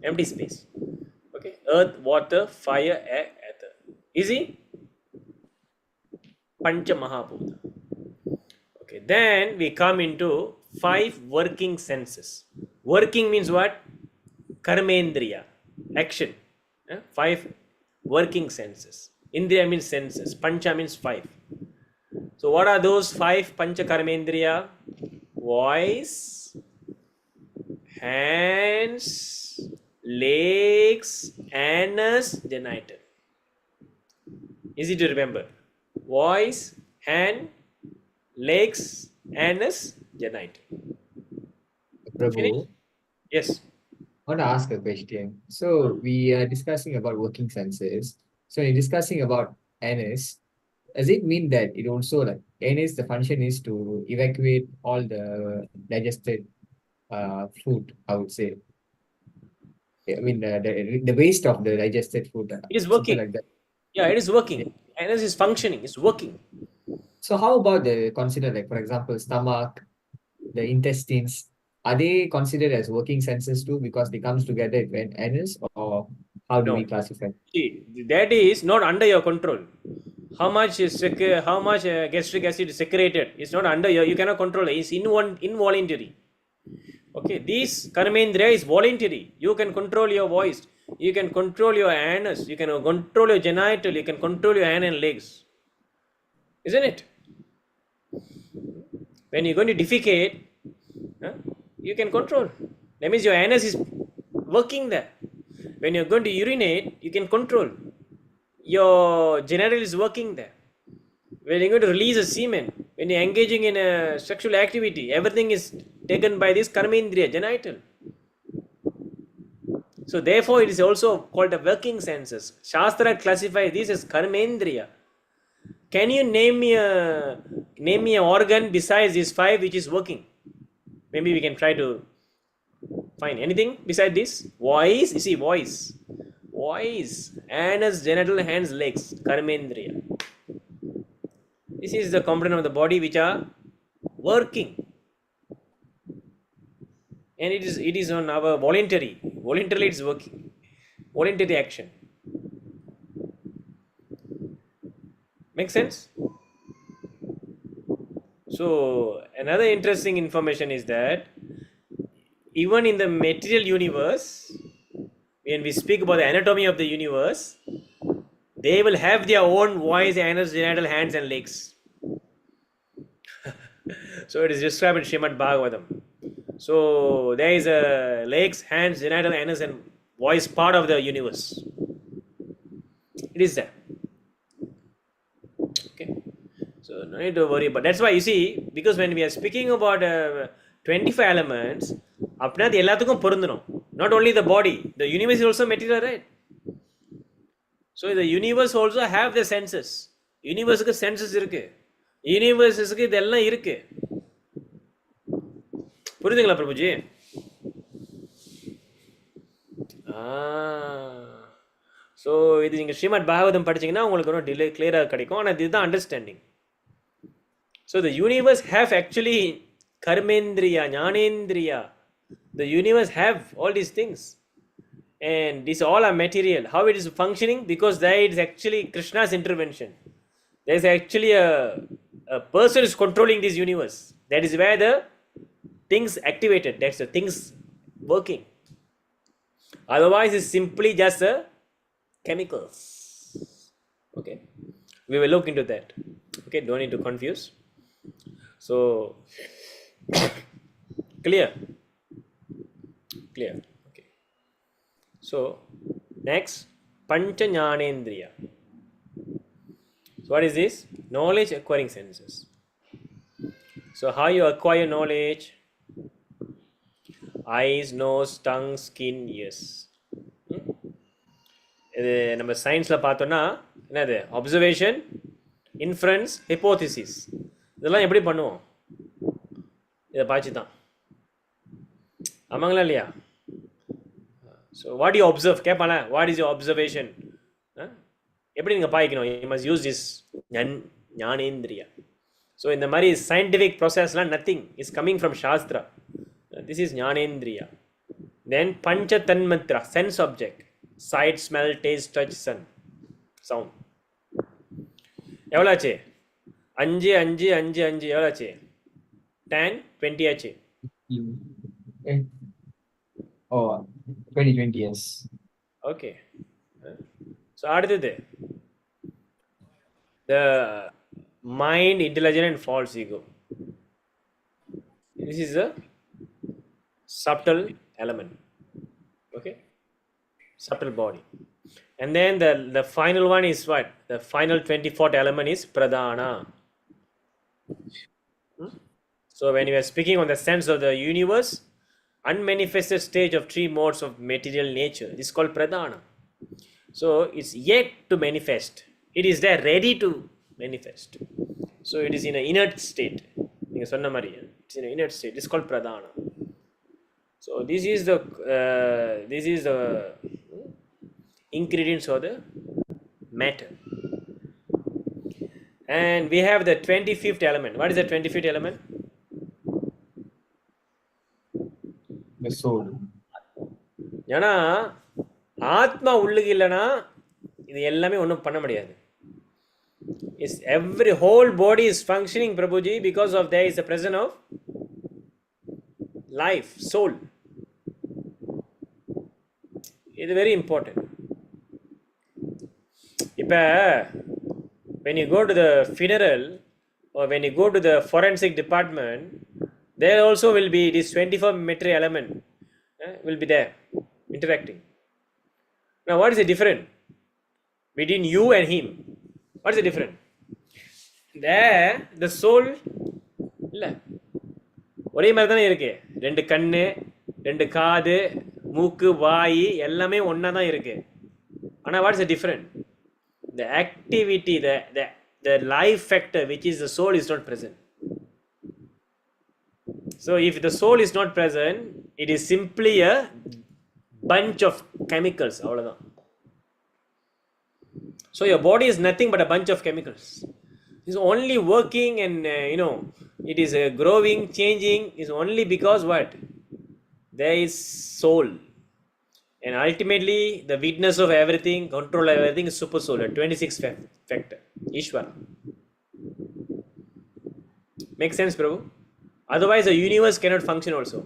empty space. Okay, earth, water, fire, air, ether. Easy? Pancha Mahabhuta. Okay, then we come into 5 working senses. Working means what? Karmendriya, action. 5 working senses. Indriya means senses. Pancha means 5. So what are those 5 Pancha Karmendriya? Voice, hands, legs, anus, genital. Easy to remember. Voice, hand, legs, anus, genital. Finish? Prabhu, Yes. I want to ask a question. So we are discussing about working senses. So in discussing about anus, does it mean that it also like anus, the function is to evacuate all the digested food, I would say. I mean the waste of the digested food, It is something working. like that. Yeah, it is working. Anus is functioning. It's working. So how about the consider like for example stomach, the intestines, are they considered as working senses too because they comes together with anus, or how do we No. classify? See, that is not under your control. How much is how much gastric acid is secreted? It's not under your. You cannot control it. It's involuntary. Okay, this karmendriya is voluntary. You can control your voice. You can control your anus. You can control your genital. You can control your hand and legs. Isn't it? When you're going to defecate, huh, you can control. That means your anus is working there. When you're going to urinate, you can control. Your genital is working there. When you're going to release a semen, when you're engaging in a sexual activity, everything is taken by this karmendriya, genital. So therefore, it is also called the working senses. Shastra classify this as karmendriya. Can you name me an organ besides these five which is working? Maybe we can try to find anything beside this. Voice, you see, voice, anus, genital, hands, legs, karmendriya. This is the component of the body which are working, and it is on our voluntarily it's working, voluntary action. Make sense? So another interesting information is that even in the material universe, when we speak about the anatomy of the universe, they will have their own voice, anus, genital, hands and legs. So it is described in Srimad Bhagavatam. So there is a legs, hands, genital, anus and voice part of the universe. It is there. Okay. So no need to worry, but that's why you see, because when we are speaking about 25 elements, அப்படின்னா அது எல்லாத்துக்கும் பொருந்தணும். Not only the body, the universe is also material, right? So the universe also have the senses. Universe-க்கு senses இருக்கு. Universe-க்கு இதெல்லாம் இருக்கு. புரியுதுங்களா Prabhuji? So இது நீங்கள் ஸ்ரீமத் பாகவதம் படிச்சீங்கன்னா உங்களுக்கு இன்னும் டிலே கிளியராக கிடைக்கும். ஆனால் இதுதான் understanding. So the universe have actually karmendriya, jnanendriya. The universe have all these things. And these all are material. How it is functioning? Because that is actually Krishna's intervention. There is actually a person is controlling this universe. That is where the things activated. That's the things working. Otherwise, it's simply just a chemicals. Okay. We will look into that. Okay, don't need to confuse. So clear. Okay. So next, pancha jnanendriya. So what is this? Knowledge acquiring senses. So how you acquire knowledge? Eyes, nose, tongue, skin, ears. இது நம்ம சயின்ஸில் பார்த்தோன்னா என்னது? Observation, inference, hypothesis. இதெல்லாம் எப்படி பண்ணுவோம்? இதை பார்த்து தான். ஆமாங்களா இல்லையா? ஸோ வாட் யூ அப்சர்வ் கேட்பாங்களா? What is you observation? எப்படி நீங்கள் பாய்க்கணும்? யூ மஸ்ட் யூஸ் திஸ் ஞானேந்திரியா. ஸோ இந்த மாதிரி சயின்டிஃபிக் ப்ராசஸ்லாம் நத்திங் இஸ் கம்மிங் ஃப்ரம் சாஸ்திரா. திஸ் இஸ் ஞானேந்திரியா. தென் பஞ்ச தன்மத்ரா, sense object, sight, smell, taste, touch, sound. எவ்வளோ ஆச்சு? 5 5 5 5 எவ்வளோ ஆச்சு? 10 20 ஆச்சு. Oh, 2020 yes. ஓகே. ஸோ அடுத்தது the mind, intelligent and false ego. This is a subtle element. Okay. subtle body. And then the final one is what? The final 24th element is pradhana. So when we are speaking on the sense of the universe, unmanifested stage of three modes of material nature, this is called pradhana. So it's yet to manifest. It is there ready to manifest. So it is in an inert state. It's in an inert state. It's called pradhana. So this is the ingredients of the matter. And we have the 25th element. What is the 25th element? The soul. ஏன்னா ஆத்மா உள்ளுக்கு இல்லைன்னா இது எல்லாமே ஒன்றும் பண்ண முடியாது. Is every whole body is functioning, Prabhuji, because of there is the presence of life, soul. It is very important. இப்போ when you go to the funeral or when you go to the forensic department, there also will be this 24 material element will be there interacting. Now what is the difference between you and him? What is the difference? There the soul இல்லை ஒரே மாதிரி தானே இருக்கு. ரெண்டு கண்ணு, ரெண்டு காது, மூக்கு, வாய் எல்லாமே ஒன்றா தான் இருக்கு. ஆனால் what is the different? The activity, the life factor, which is the soul, is not present. So if the soul is not present, it is simply a bunch of chemicals. அவ்வளவுதான். So your body is nothing but a bunch of chemicals. It's only working and it is growing, changing is only because what? There is soul. And ultimately, the witness of everything, control of everything is super soul, a 26th factor, Ishvara. Makes sense, Prabhu? Otherwise, the universe cannot function also.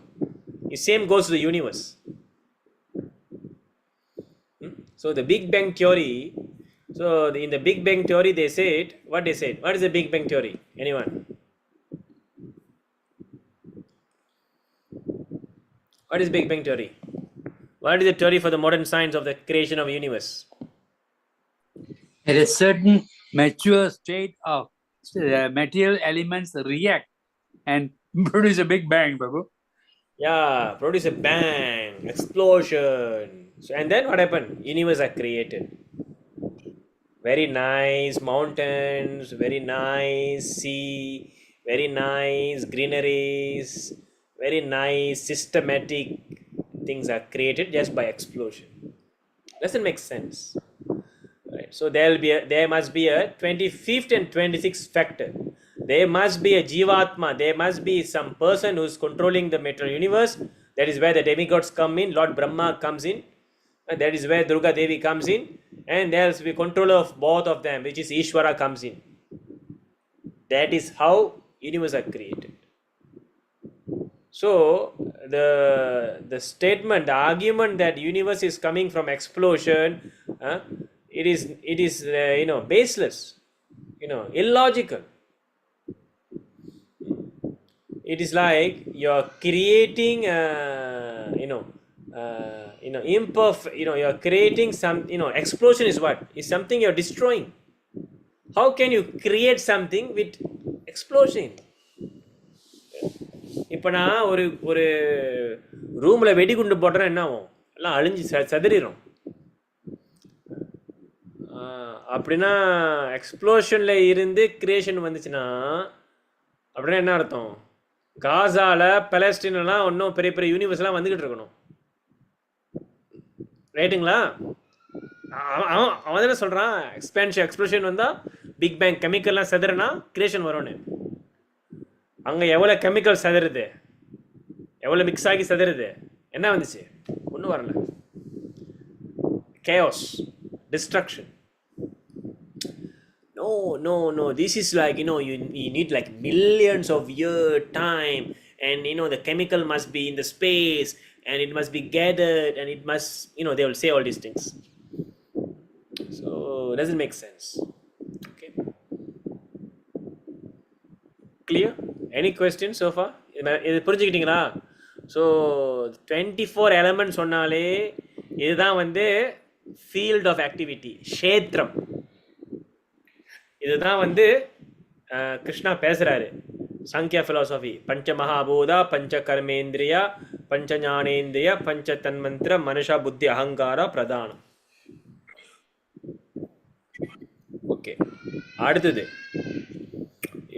The same goes to the universe. So the Big Bang Theory, in the Big Bang Theory, they said, what they said? What is the Big Bang Theory? Anyone? What is Big Bang Theory? What is the theory for the modern science of the creation of universe? At a certain mature state of material elements react and produce a big bang, Prabhu. Yeah, produce a bang, explosion. So, and then what happened? Universe are created. Very nice mountains, very nice sea, very nice greeneries, very nice systematic things are created just by explosion. Doesn't make sense, right? So there must be a 25th and 26th factor. There must be a jivatma. There must be some person who is controlling the material universe. That is where the demigods come in. Lord Brahma comes in. And that is where Durga Devi comes in. And there will be control of both of them, which is Ishvara comes in. That is how universe are created. So the statement, the argument that universe is coming from explosion, it is baseless, illogical. It is like you are creating, imperfect. You are creating some. Explosion is what? Is something you are destroying. How can you create something with explosion? இப்போ நான் ஒரு ரூமில் வெடிகுண்டு போட்டேன்னா என்ன ஆகும்? எல்லாம் அழிஞ்சு சதுரிடும். அப்படின்னா எக்ஸ்ப்ளோஷனில் இருந்து கிரியேஷன் வந்துச்சுன்னா அப்படின்னா என்ன அர்த்தம்? காசால பலஸ்டீன்லாம் இன்னும் பெரிய பெரிய யூனிவர்ஸ்லாம் வந்துக்கிட்டு இருக்கணும், ரைட்டுங்களா? அவன் தானே சொல்கிறான் எக்ஸ்ப்ளோஷன் வந்தால் பிக் பேங் கெமிக்கல்லாம் செதறனா கிரியேஷன் வரும்னு. அங்கே எவ்வளோ கெமிக்கல் செதறுது, எவ்வளோ மிக்ஸ் ஆகி செதறுது, என்ன வந்துச்சு? ஒன்றும் வரல. chaos, destruction. No, this is like, you need like millions of year time, and the chemical must be in the space, and it must be gathered, and it must, they will say all these things. So it doesn't make sense. Okay, clear? Any questions so far? இது புரிஞ்சுக்கிட்டீங்களா? So 24 element சொன்னாலே இதுதான் வந்து field of activity, க்ஷேத்திரம். இதுதான் வந்து கிருஷ்ணா பேசுறாரு. Samkhya philosophy, பஞ்ச மகாபூதா, பஞ்ச கர்மேந்திரியா, பஞ்ச ஞானேந்திரியா, பஞ்ச தன்மந்திர, மனுஷா புத்தி அகங்காரா பிரதானம். ஓகே, அடுத்தது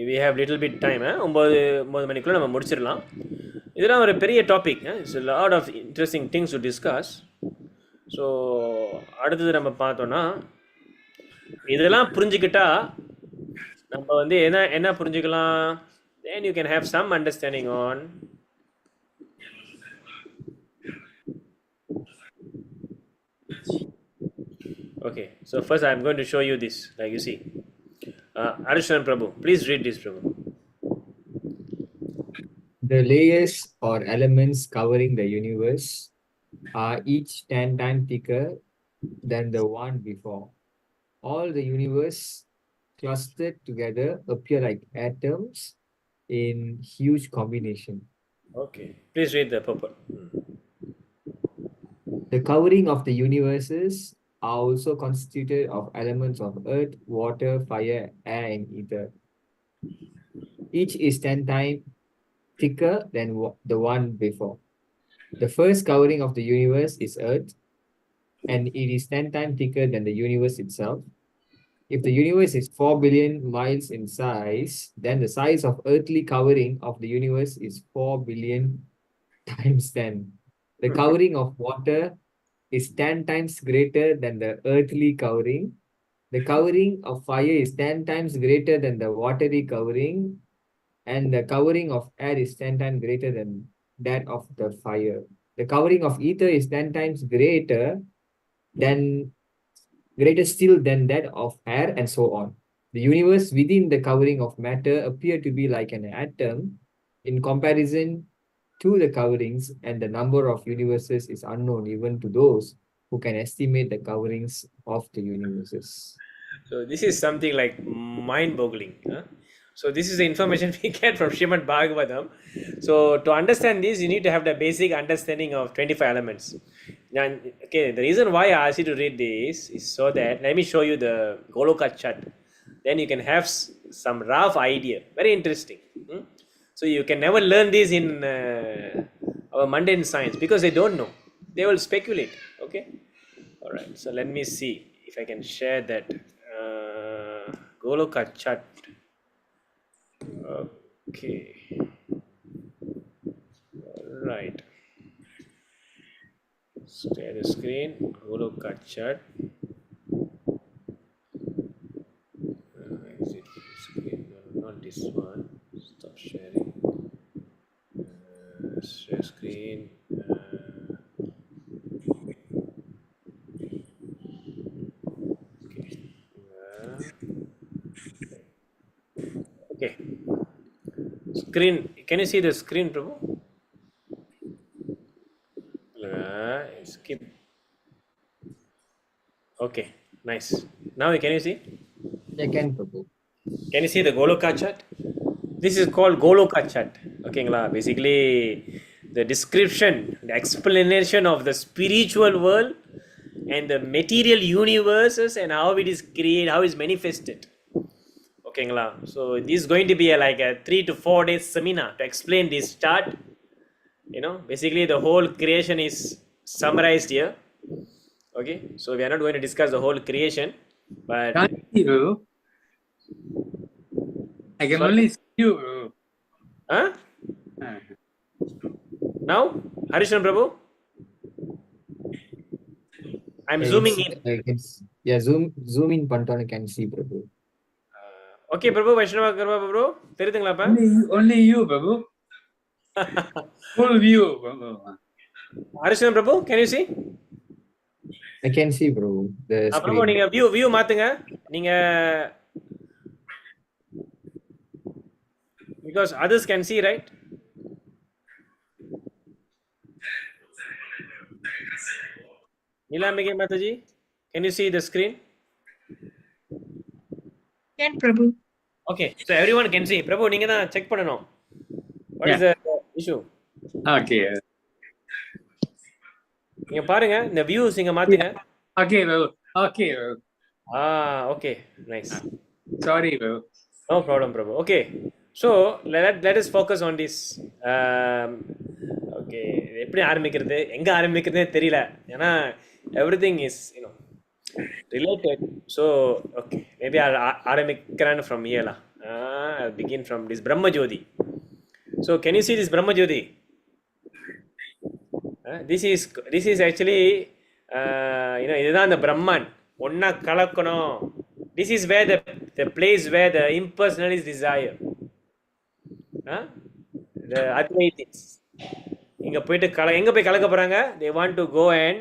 we have little bit time. 9 மணிக்குள்ள நம்ம முடிச்சிடலாம். இதெல்லாம் ஒரு பெரிய topic. It's a lot of interesting things to discuss. So அடுத்தது நம்ம பார்த்தோன்னா, இதெல்லாம் புரிஞ்சுக்கிட்டா நம்ம வந்து என்ன புரிஞ்சுக்கலாம், then you can have some understanding on okay. So first I am going to show you this, like you see. Arishan Prabhu, please read this, Prabhu. The layers or elements covering the universe are each 10 times thicker than the one before. All the universe clustered together appear like atoms in huge combination. Okay, please read the purport. The covering of the universes are also constituted of elements of earth, water, fire, air, and ether. Each is 10 times thicker than the one before. The first covering of the universe is earth, and it is 10 times thicker than the universe itself. If the universe is 4 billion miles in size, then the size of earthly covering of the universe is 4 billion times 10. The covering of water is 10 times greater than the earthly covering. The covering of fire is 10 times greater than the watery covering, and the covering of air is 10 times greater than that of the fire. The covering of ether is 10 times greater still than that of air, and so on. The universe within the covering of matter appear to be like an atom in comparison to the coverings, and the number of universes is unknown even to those who can estimate the coverings of the universes. So this is something like mind-boggling. So this is the information we get from Srimad Bhagavatam. So to understand this, you need to have the basic understanding of 25 elements. Now, okay, the reason why I asked you to read this is so that, let me show you the Goloka chart. Then you can have some rough idea. Very interesting. So you can never learn this in our mundane science because they don't know. They will speculate. Okay. All right. So let me see if I can share that Goloka chart. Okay. All right. Share the screen. Goloka chart. Is it screen? No, not this one. Stop sharing. Share screen. Okay. Screen. Can you see the screen, Prabhu? Skip. Okay. Nice. Now can you see? I can, Prabhu. Can you see the Goloka chart? This is called Goloka chart. Okay, basically the description, the explanation of the spiritual world and the material universes and how it is created, how it is manifested. Okay, so this is going to be like a 3 to 4 days seminar to explain this chart. Basically the whole creation is summarized here. Okay, so we are not going to discuss the whole creation, but Can't see you. I can only see you. Huh? Now, Harishan Prabhu, I'm zooming in. Zoom in Pantona can see, Prabhu. Okay, Prabhu, Vaishnava Karva Prabhu, தெரியுதுங்களா அப்ப? Only you, Babu. Full view, Babu. Harishan Prabhu, can you see? I can see, Prabhu. The Prabhu, screen. நீங்க view மாத்துங்க. நீங்க because others can see, right? Nilamike Mataji, can you see the screen? Can, Prabhu. Okay, so everyone can see. Prabhu, நீங்க தான் check பண்ணணும். What is the issue? Okay. இங்க பாருங்க, இந்த views இங்க மாத்துங்க. Okay, Prabhu. Okay, Prabhu. Okay, nice. Sorry, Prabhu. No problem, Prabhu. Okay, so let us focus on this. Okay, எப்படி ஆரம்பிக்கிறது, எங்க ஆரம்பிக்கிறதே தெரியல, ஏன்னா everything is related. So okay, maybe I'll ஆரம்பிக்கிறேன் from here lah. I'll begin from this Brahma Jyoti. So can you see this Brahma Jyoti? This is actually இதுதான் அந்த பிரம்மன் ஒன்னா கலக்கணும். This is where the place where the impersonal is desire. The Advaitics இங்க போயிட்டு எங்க போய் கலக்க போறாங்க? They want to go and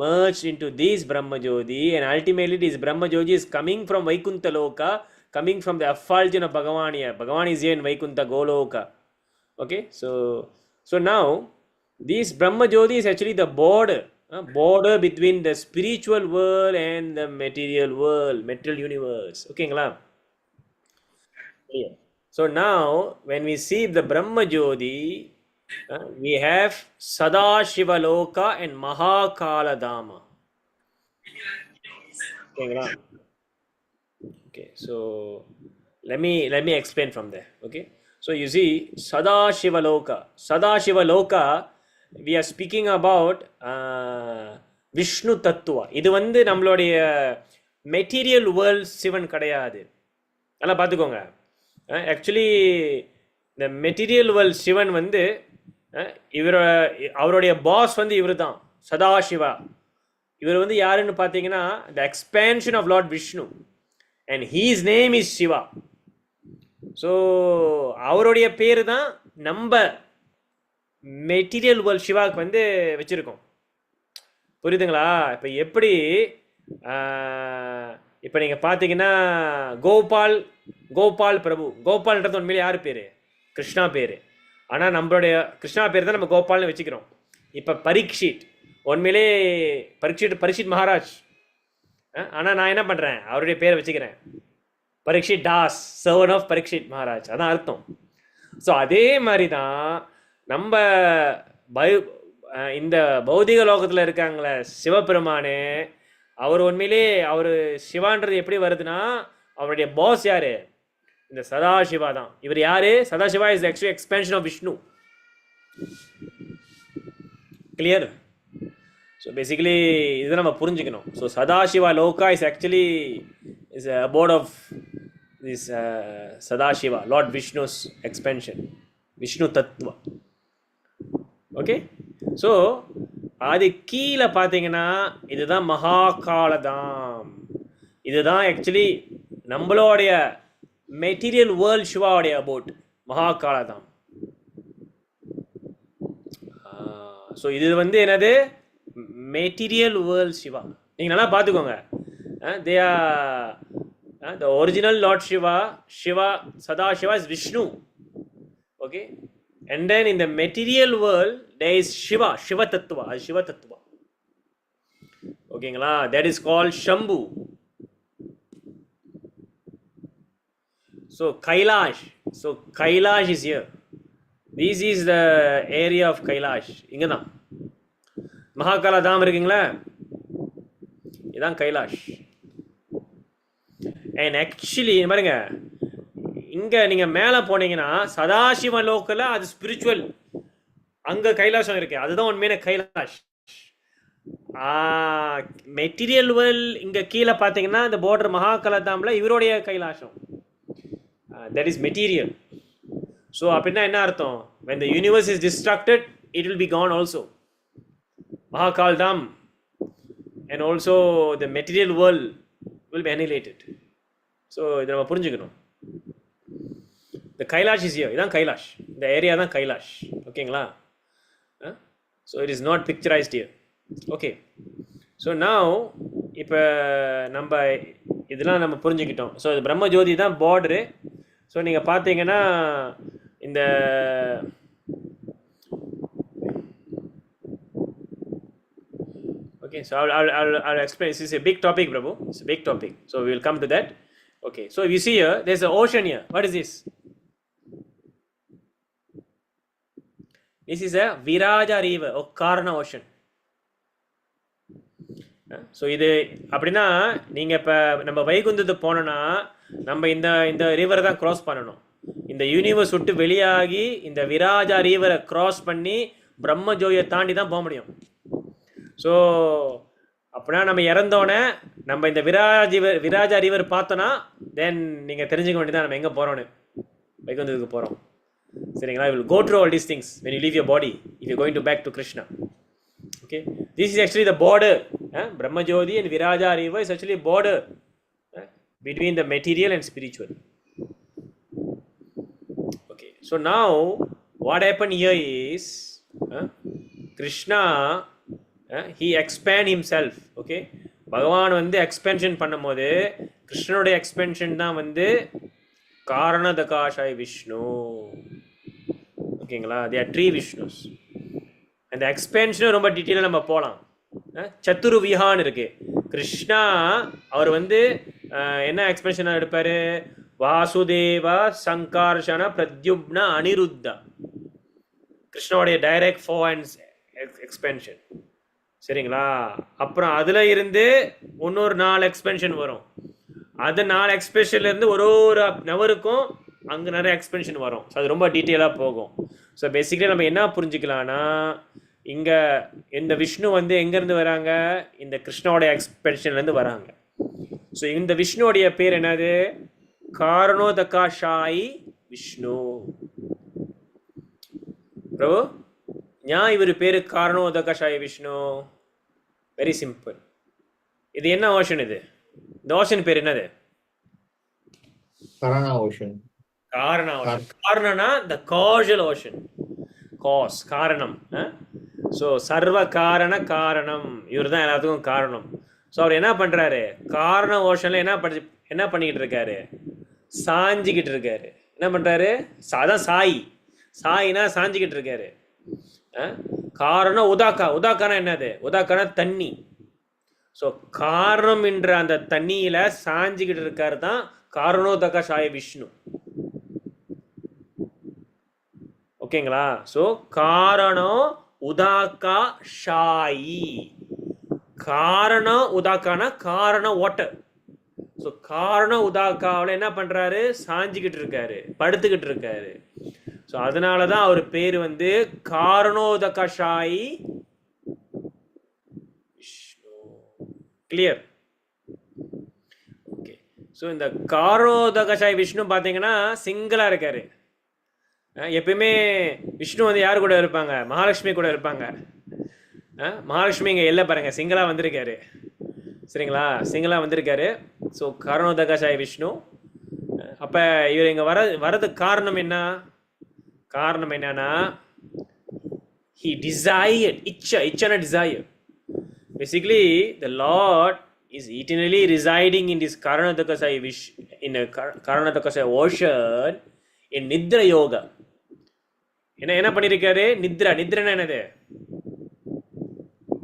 merge into this Brahma Jyoti, and ultimately this Brahma Jyoti is coming from Vaikuntha Loka, coming from the effulgence of Bhagavan here. Bhagavan is here in Vaikuntha Goloka. Okay, so now this Brahma Jyoti is actually the border between the spiritual world and the material world, material universe. Okay, yeah. So now when we see the Brahma Jyoti, we have Sadashiva Loka and Mahakala Dhamma. Okay, so let me explain from there. Okay, so you see Sadashiva Loka, we are speaking about Vishnu Tattva. இது வந்து நம்மளுடைய material world Sivan கிடையாது, நல்லா பார்த்துக்கோங்க. Actually இந்த material world Sivan வந்து அவருடைய pass வந்து இவர் தான், சதாசிவா. இவர் வந்து யாருன்னு பார்த்தீங்கன்னா the expansion of lord Vishnu, and his name is Shiva. So அவருடைய பேர் தான் நம்ம மெட்டீரியல் வேர்ல்ட் சிவாவுக்கு வந்து வச்சுருக்கோம். புரியுதுங்களா? இப்போ எப்படி இப்போ நீங்கள் பார்த்தீங்கன்னா கோபால் பிரபு, கோபால்ன்றது உண்மையிலே யார் பேர்? கிருஷ்ணா பேர். ஆனால் நம்மளுடைய கிருஷ்ணா பேர் தான் நம்ம கோபால்னு வச்சுக்கிறோம். இப்போ பரீட்சித், உண்மையிலே பரீட்சித் மகாராஜ். ஆனால் நான் என்ன பண்ணுறேன், அவருடைய பேரை வச்சுக்கிறேன், பரீட்சித் தாஸ், சர்வன் ஆஃப் பரீட்சித் மகாராஜ், அதான் அர்த்தம். ஸோ அதே மாதிரி தான் நம்ம இந்த பௌதிக லோகத்தில் இருக்காங்களே சிவபெருமானே, அவர் உண்மையிலே அவர் சிவான்றது எப்படி வருதுன்னா அவருடைய பாஸ் யாரு? இந்த சதாசிவா தான். இவர் யாரு? Sadashiva is actually expansion of Vishnu. Clear? So basically இது நம்ம புரிஞ்சுக்கணும். So Sadashiva loka is actually is abode of this Sadashiva, lord Vishnu's expansion, Vishnu தத்துவா. ஓகே, ஸோ அது கீழே பார்த்தீங்கன்னா இதுதான் மகாகாலதாம். இதுதான் ஆக்சுவலி நம்மளோடைய மெட்டீரியல் வேர்ல்ட் சிவாவுடைய அபோட் மகாகாலதாம். ஸோ இது வந்து என்னது? Material world Shiva. நீங்கள் நல்லா பார்த்துக்கோங்க. They are the original lord Shiva Sadashiva is Vishnu. Okay, and then in the material world there is Shiva Tattva, Shiva Tattva. ஓகேங்களா? that is called Shambhu. So Kailash is here. This is the area of Kailash. இங்க தான் மகாகால தாம் இருக்குங்களா, இதான் Kailash. and actually பாருங்க, இங்கே நீங்கள் மேலே போனீங்கன்னா சதாசிவ லோக்கில் அது ஸ்பிரிச்சுவல், அங்கே கைலாசம் இருக்குது, அதுதான் உண்மையான கைலாஷ். மெட்டீரியல் வேர்ல்ட் இங்கே கீழே பார்த்தீங்கன்னா இந்த பார்டர் மகாகலதாமில் இவருடைய Kailasam, that is material. So அப்படின்னா என்ன அர்த்தம்? when the universe is destructed it will be gone also, Mahakaldam, and also the material world will be annihilated. So இதை நம்ம புரிஞ்சுக்கணும். The Kailash is here. இதான் கைலாஷ், இந்த ஏரியா தான் கைலாஷ். ஓகேங்களா? So it is not picturised here. Okay, so now இப்போ நம்ம இதெல்லாம் நம்ம புரிஞ்சுக்கிட்டோம். ஸோ இது பிரம்ம ஜோதி தான் பார்டரு. ஸோ நீங்கள் பார்த்தீங்கன்னா இந்த okay, so I'll explain. This is a big topic, Prabhu. It's a big topic. So we will come to that. Okay, so if you see here, there's an ocean here. What is this? This is a Viraja river or Karna ocean. So இது அப்படின்னா நீங்கள் இப்போ நம்ம வைகுந்தத்துக்கு போனோன்னா நம்ம இந்த ரிவரை தான் cross பண்ணணும். இந்த யூனிவர்ஸ் விட்டு வெளியாகி இந்த விராஜா ரிவரை க்ராஸ் பண்ணி பிரம்மஜோதியை தாண்டி தான் போக முடியும். ஸோ அப்படின்னா நம்ம இறந்தோடனே நம்ம இந்த விராஜா ரிவர் பார்த்தோன்னா தென் நீங்கள் தெரிஞ்சுக்க வேண்டியதான் நம்ம எங்கே போகிறோன்னு, வைகுந்தத்துக்கு போகிறோம். சரிங்களா? Will go through all these things when you leave your body if you going to back to Krishna. Okay, this is actually the border. Brahma Jyoti and Viraja river is actually a border between the material and spiritual. Okay, so now what happened here is Krishna he expand himself. Okay, பகவான் வந்து எக்ஸ்பென்ஷன் பண்ணும்போது கிருஷ்ணனுடைய எக்ஸ்பென்ஷன் தான் வந்து காரணதகாஷாய் விஷ்ணு. ஓகேங்களா? they are three Vishnus. அந்த எக்ஸ்பென்ஷனும் ரொம்ப டீட்டெயிலாக நம்ம போகலாம். சத்துருவியான்னு இருக்கு. கிருஷ்ணா அவர் வந்து என்ன எக்ஸ்பென்ஷனாக எடுப்பார்? வாசுதேவா சங்கர்ஷண பிரத்யுப்ன அனிருத்தா, கிருஷ்ணாவுடைய டைரக்ட் ஃபார்ம்ஸ் எக்ஸ்பென்ஷன். சரிங்களா? அப்புறம் அதில் இருந்து இன்னொரு 4 எக்ஸ்பென்ஷன் வரும். அது 4 எக்ஸ்பென்ஷன்லேருந்து ஒரு நபருக்கும் அங்கே நிறைய எக்ஸ்பென்ஷன் வரும். ஸோ அது ரொம்ப டீட்டெயிலாக போகும். ஸோ பேசிக்கலி நம்ம என்ன புரிஞ்சுக்கலான்னா, இங்கே இந்த விஷ்ணு வந்து எங்கேருந்து வராங்க? இந்த கிருஷ்ணாவோடைய எக்ஸ்பென்ஷன்லேருந்து வராங்க. ஸோ இந்த விஷ்ணுவோடைய பேர் என்னது? காரணோதகாஷாயி விஷ்ணு. பிரபு ஏன் இவர் பேர் காரணோதகாஷாயி விஷ்ணு? Very simple. இது என்ன ஓஷன்? இந்த ஓஷன் பேர் என்னது? Karana ocean. காரண ஓஷன். காரணனா த காஷல் ஓஷன். காஸ் காரணம். ஸோ சர்வ காரணம் இவர் தான் எல்லாத்துக்கும் காரணம். ஸோ அவர் என்ன பண்ணுறாரு? காரண ஓஷனில் என்ன பண்ணிக்கிட்டு இருக்காரு? சாஞ்சிக்கிட்டு இருக்காரு. என்ன பண்ணுறாரு? அதான் சாயினா சாஞ்சிக்கிட்டு இருக்காரு. காரணம் உதாக்கானா என்னது? உதாக்கானா தண்ணி. ஸோ காரணம் என்ற அந்த தண்ணியில் சாஞ்சிக்கிட்டு இருக்காரு தான் காரணோதகாஷாய விஷ்ணு. ஓகேங்களா? ஸோ காரணம் உதாக்கா ஷாயி. காரணம் உதாக்கானா காரணம் வாட்டர். ஸோ காரணம் உதாக்காவில் என்ன பண்ணுறாரு? சாஞ்சிக்கிட்டு இருக்காரு, படுத்துக்கிட்டு இருக்காரு. ஸோ அதனால தான் அவர் பேர் வந்து காரணோதகாஷாயி விஷ்ணு. கிளியர்? ஓகே. ஸோ இந்த காரணோதகாஷாயி விஷ்ணு பார்த்தீங்கன்னா சிங்கிளாக இருக்காரு. எப்பயுமே விஷ்ணு வந்து யார் கூட இருப்பாங்க? மகாலட்சுமி கூட இருப்பாங்க. மகாலட்சுமி இங்கே எல்லை பாருங்க, சிங்கிளாக வந்திருக்காரு. சரிங்களா? சிங்கிளாக வந்திருக்காரு. ஸோ காரணோதகாஷாய விஷ்ணு. அப்போ இவர் இங்கே வரதுக்கு காரணம் என்ன? காரணம் என்னன்னா, he desired, ichana desire. Basically the Lord is eternally residing in this Karanodakasaya in a Karanodakasaya ocean in Nidra Yoga. என்ன பண்ணிருக்காரு? நித்ரா என்னது?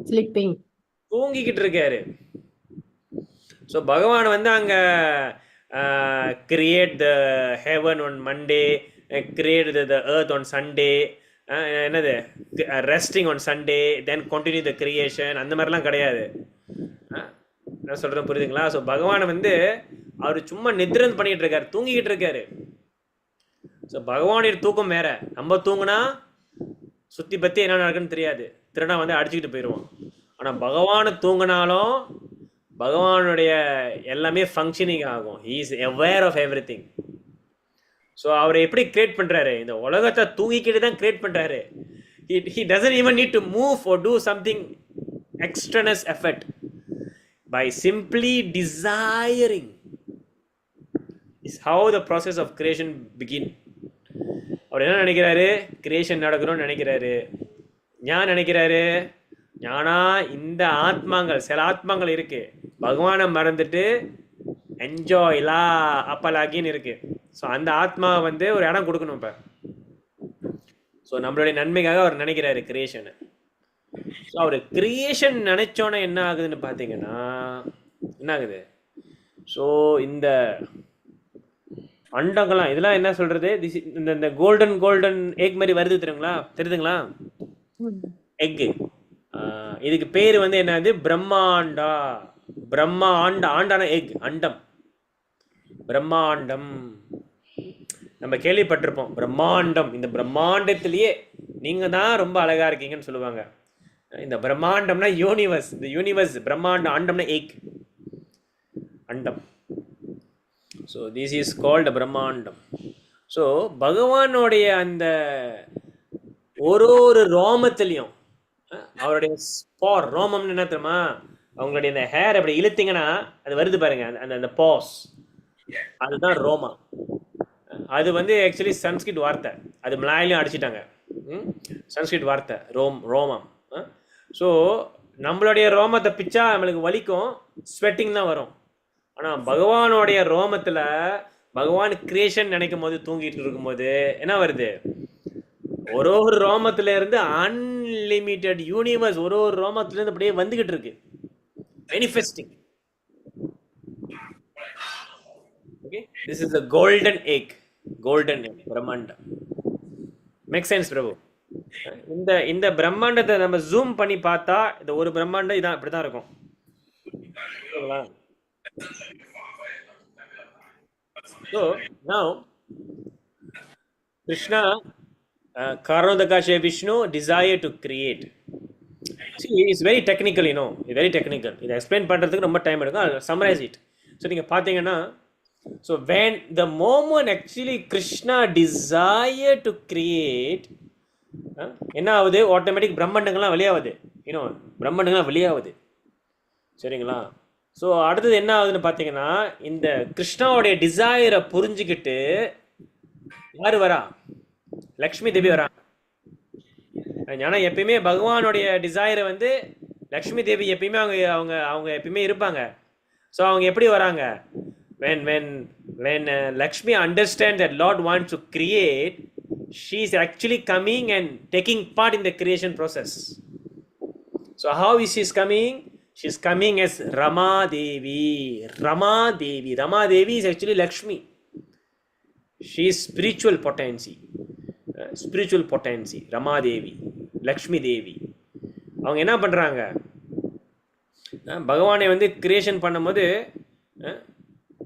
ஸ்லீப்பிங். தூங்கிக்கிட்டு இருக்காரு. ஸோ பகவான் வந்து அங்கே create the heaven on Monday, create the earth on Sunday, என்னது resting on Sunday, then continue the creation, அந்த மாதிரிலாம் கிடையாது. என்ன சொல்கிறேன் புரியுதுங்களா? ஸோ பகவான் வந்து அவர் சும்மா நித்ரன் பண்ணிக்கிட்டு இருக்காரு, தூங்கிக்கிட்டு இருக்காரு. ஸோ பகவானுடைய தூக்கம் வேற. நம்ம தூங்குனா சுற்றி பற்றி என்ன நடக்குன்னு தெரியாது, திருடா வந்து அடிச்சுக்கிட்டு போயிடுவோம். ஆனால் பகவானை தூங்கினாலும் பகவானுடைய எல்லாமே ஃபங்க்ஷனிங் ஆகும். He is aware of everything. So அவரை எப்படி கிரியேட் பண்ணுறாரு? இந்த உலகத்தை தூங்கிக்கிட்டு தான் கிரியேட் பண்ணுறாரு. He doesn't even need to move or do something extraneous effort. By simply desiring is how the process of creation begin. அவர் என்ன நினைக்கிறாரு? கிரியேஷன் நடக்கணும்னு நினைக்கிறாரு. ஞான் நினைக்கிறாரு, ஞானா இந்த ஆத்மாங்கள், சில ஆத்மாங்கள் இருக்கு பகவானை மறந்துட்டு என்ஜாய்லா அப்பலாகின்னு இருக்கு. ஸோ அந்த ஆத்மா வந்து ஒரு இடம் கொடுக்கணும். இப்போ ஸோ நம்மளுடைய நன்மைக்காக அவர் நினைக்கிறாரு கிரியேஷனை. ஸோ அவர் கிரியேஷன் நினைச்சோன்னே என்ன ஆகுதுன்னு பார்த்தீங்கன்னா, என்ன ஆகுது? ஸோ இந்த அண்டங்களாம் இதெல்லாம் என்ன சொல்றது? இந்த கோல்டன் எக் மாதிரி வருது தெரியுதுங்களா? எக்கு. இதுக்கு பேர் வந்து என்னது? பிரம்மாண்டா. ஆண்டான எக், அண்டம், பிரம்மாண்டம். நம்ம கேள்விப்பட்டிருப்போம் பிரம்மாண்டம். இந்த பிரம்மாண்டத்திலேயே நீங்க தான் ரொம்ப அழகா இருக்கீங்கன்னு சொல்லுவாங்க. இந்த பிரம்மாண்டம்னா யூனிவர்ஸ். இந்த யூனிவர்ஸ் பிரம்மாண்டம், அண்டம்னா எக், அண்டம். ஸோ திஸ் இஸ் கால்டு பிரம்மாண்டம். ஸோ பகவானுடைய அந்த ஒரு ரோமத்திலையும் அவருடைய ஸ்பார், ரோமம்னு என்ன தெரியுமா? அவங்களுடைய இந்த ஹேர் அப்படி இழுத்தீங்கன்னா அது வருது பாருங்க, அந்த அந்த பாஸ், அதுதான் ரோமா. அது வந்து ஆக்சுவலி சன்ஸ்கிரிட் வார்த்தை, அது மலாயிலையும் அடிச்சிட்டாங்க. சன்ஸ்கிரிட் வார்த்தை ரோமம். ஸோ நம்மளுடைய ரோமத்தை பிச்சா நம்மளுக்கு வலிக்கும், ஸ்வெட்டிங் தான் வரும். ஆனால் பகவானுடைய ரோமத்தில் பகவான் கிரியேஷன் நினைக்கும் போது, தூங்கிட்டு இருக்கும்போது என்ன வருது? ஒரு ரோமத்துல இருந்து அன்லிமிட்டெட் யூனிவர்ஸ் ஒரு ரோமத்துல இருந்து அப்படியே வந்துகிட்டு இருக்கு, manifesting. Okay, this is the golden egg பிரம்மாண்டம். மேக் சென்ஸ் பிரபு? இந்த பிரம்மாண்டத்தை நம்ம ஜூம் பண்ணி பார்த்தா இந்த ஒரு பிரம்மாண்டம் இதான் இப்படிதான் இருக்கும். So now Krishna, Karanodakasha Vishnu desire to create. See, it's very technical, very technical. இதை எக்ஸ்பிளைன் பண்ணுறதுக்கு ரொம்ப டைம் எடுக்கும். I'll summarize it. ஸோ நீங்கள் பார்த்தீங்கன்னா, so when the moment actually Krishna desire to create, என்ன ஆகுது? ஆட்டோமேட்டிக் பிரம்மாண்டங்கள்லாம் வெளியாகுது. பிரம்மாண்டங்கள்லாம் வெளியாகுது. சரிங்களா? ஸோ அடுத்தது என்ன ஆகுதுன்னு பார்த்தீங்கன்னா, இந்த கிருஷ்ணாவுடைய டிசைரை புரிஞ்சுக்கிட்டு யார் வரா? லக்ஷ்மி தேவி வரா. ஆனால் எப்பயுமே பகவானுடைய டிசைரை வந்து லக்ஷ்மி தேவி எப்பயுமே அவங்க எப்பயுமே இருப்பாங்க. ஸோ அவங்க எப்படி வராங்க? when Lakshmi understands that Lord wants to create, she is actually coming and taking part in the creation process. So how is she coming? She is coming as Rama Devi. Rama Devi is actually Lakshmi. She is spiritual potency. Rama Devi, Lakshmi Devi. அவங்க என்ன பண்ணுறாங்க? பகவானை வந்து creation பண்ணும்போது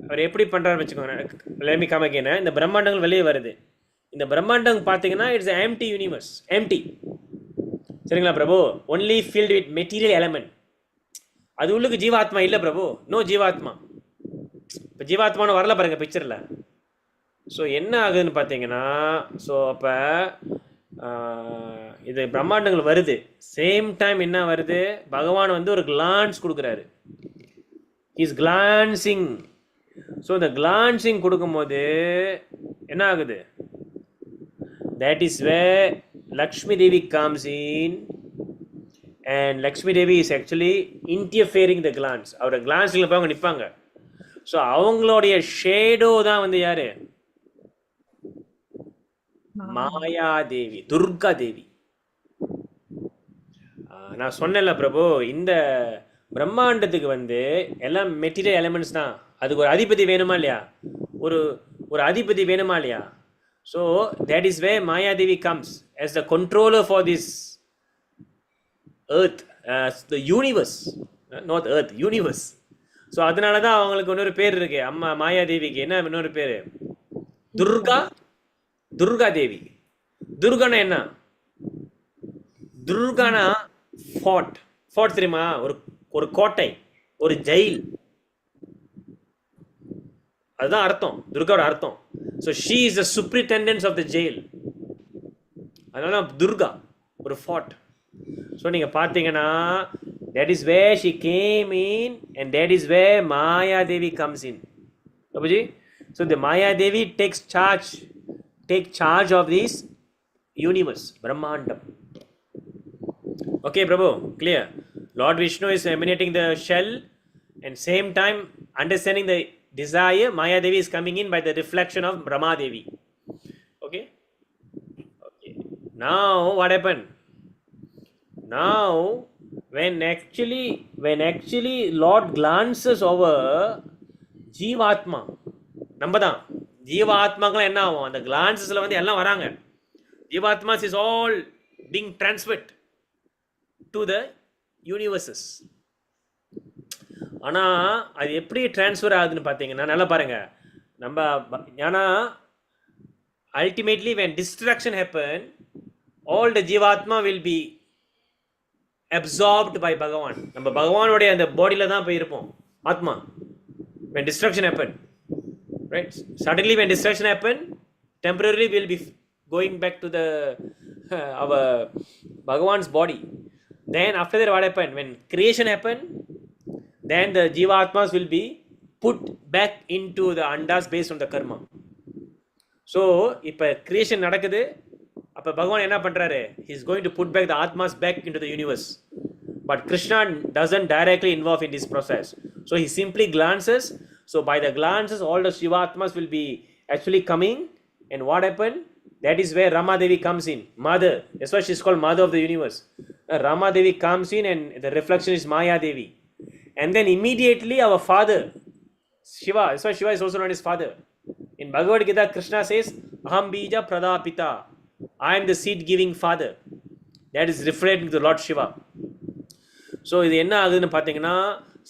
அவர் எப்படி பண்ணுறாரு வச்சுக்கோங்க. Let me காமகேன இந்த பிரம்மாண்டங்கள் வெளியே வருது. இந்த பிரம்மாண்டம் பார்த்தீங்கன்னா இட்ஸ் எம்டி யூனிவர்ஸ், எம்டி. சரிங்களா பிரபு? Only filled with material element. அது உள்ளுக்கு ஜீவாத்மா இல்லை பிரபு, நோ ஜீவாத்மா. இப்போ ஜீவாத்மானு வரல பாருங்க பிக்சரில். ஸோ என்ன ஆகுதுன்னு பார்த்தீங்கன்னா, ஸோ அப்போ இது பிரம்மாண்டங்கள் வருது. சேம் டைம் என்ன வருது? பகவான் வந்து ஒரு கிளான்ஸ் கொடுக்குறாரு. Is glancing. ஸோ இந்த கிளான்சிங் கொடுக்கும்போது என்ன ஆகுது? That is way Lakshmi Devi comes in. And Lakshmi Devi is actually interfering the glance. அவரோட கிளான்ஸில் போய் அவங்க நிற்பாங்க. ஸோ அவங்களுடைய ஷேடோ தான் வந்து யாரு? மாயாதேவி, துர்கா தேவி. நான் சொன்னேன்ல பிரபு, இந்த பிரம்மாண்டத்துக்கு வந்து எல்லாம் மெட்டீரியல் எலிமெண்ட்ஸ் தான். அதுக்கு ஒரு அதிபதி வேணுமா இல்லையா? ஒரு அதிபதி வேணுமா இல்லையா? So that is way Mayadevi comes as the controller for this earth, the universe, not earth, universe. So அதனால தான் அவங்களுக்கு இன்னொரு பேர் இருக்கு. அம்மா மாயாதேவிக்கு என்ன இன்னொரு பேர்? துர்கா தேவி. துர்கானா என்ன? துர்கானா ஃபோர்ட் தெரியுமா? ஒரு கோட்டை, ஒரு ஜெயில். அதுதான் அர்த்தம், துர்காவோட அர்த்தம். So she is the superintendence of the jail. அதனால துர்கா ஒரு ஃபோர்ட். ஸோ நீங்கள் பார்த்தீங்கன்னா that is where she came in and that is where Maya Devi comes in. Prabhuji, so the Maya Devi take charge of this universe, Brahmandam. Okay Prabhu, clear? Lord Vishnu is emanating the shell and same time understanding the desire. Maya Devi is coming in by the reflection of Brahma Devi. Okay. Now what happened? Now when actually Lord glances over Jeevatma, நம்ம தான் ஜீவாத்மாக்கெல்லாம் என்ன ஆகும், அந்த கிளான்சஸில் வந்து எல்லாம் வராங்க. ஜீவாத்மாஸ் is all being transferred to the universes. ஆனால் அது எப்படி ட்ரான்ஸ்ஃபர் ஆகுதுன்னு பார்த்தீங்கன்னா, நல்லா பாருங்க, நம்ம ஏன்னா ultimately when destruction happen, all the jivatma will be absorbed by Bhagavan. நம்ம பகவானுடைய அந்த பாடியில் தான் போய் இருப்போம் ஆத்மா. when destruction happen, right, suddenly when destruction happen, temporarily we'll be going back to the our Bhagavan's body. Then after that what happen, when creation happen, then the jivatmas will be put back into the andas based on the karma. So இப்போ creation நடக்குது, அப்போ பகவான் என்ன பண்ணுறாரு, he is going to put back the atmas back into the universe. But Krishna doesn't directly involve in this process. So he simply glances. So by the glances, all the Shivatmas will be actually coming. And what happened? That is where Rama Devi comes in. Mother. That's why she's called Mother of the universe. Rama Devi comes in and the reflection is Maya Devi. And then immediately our father, Shiva, that's why Shiva is also known as father. In Bhagavad Gita, Krishna says, Aham Bija Pradapita. I am the seed giving father. That is referring to Lord Shiva. So இது என்ன ஆகுதுன்னு பார்த்தீங்கன்னா,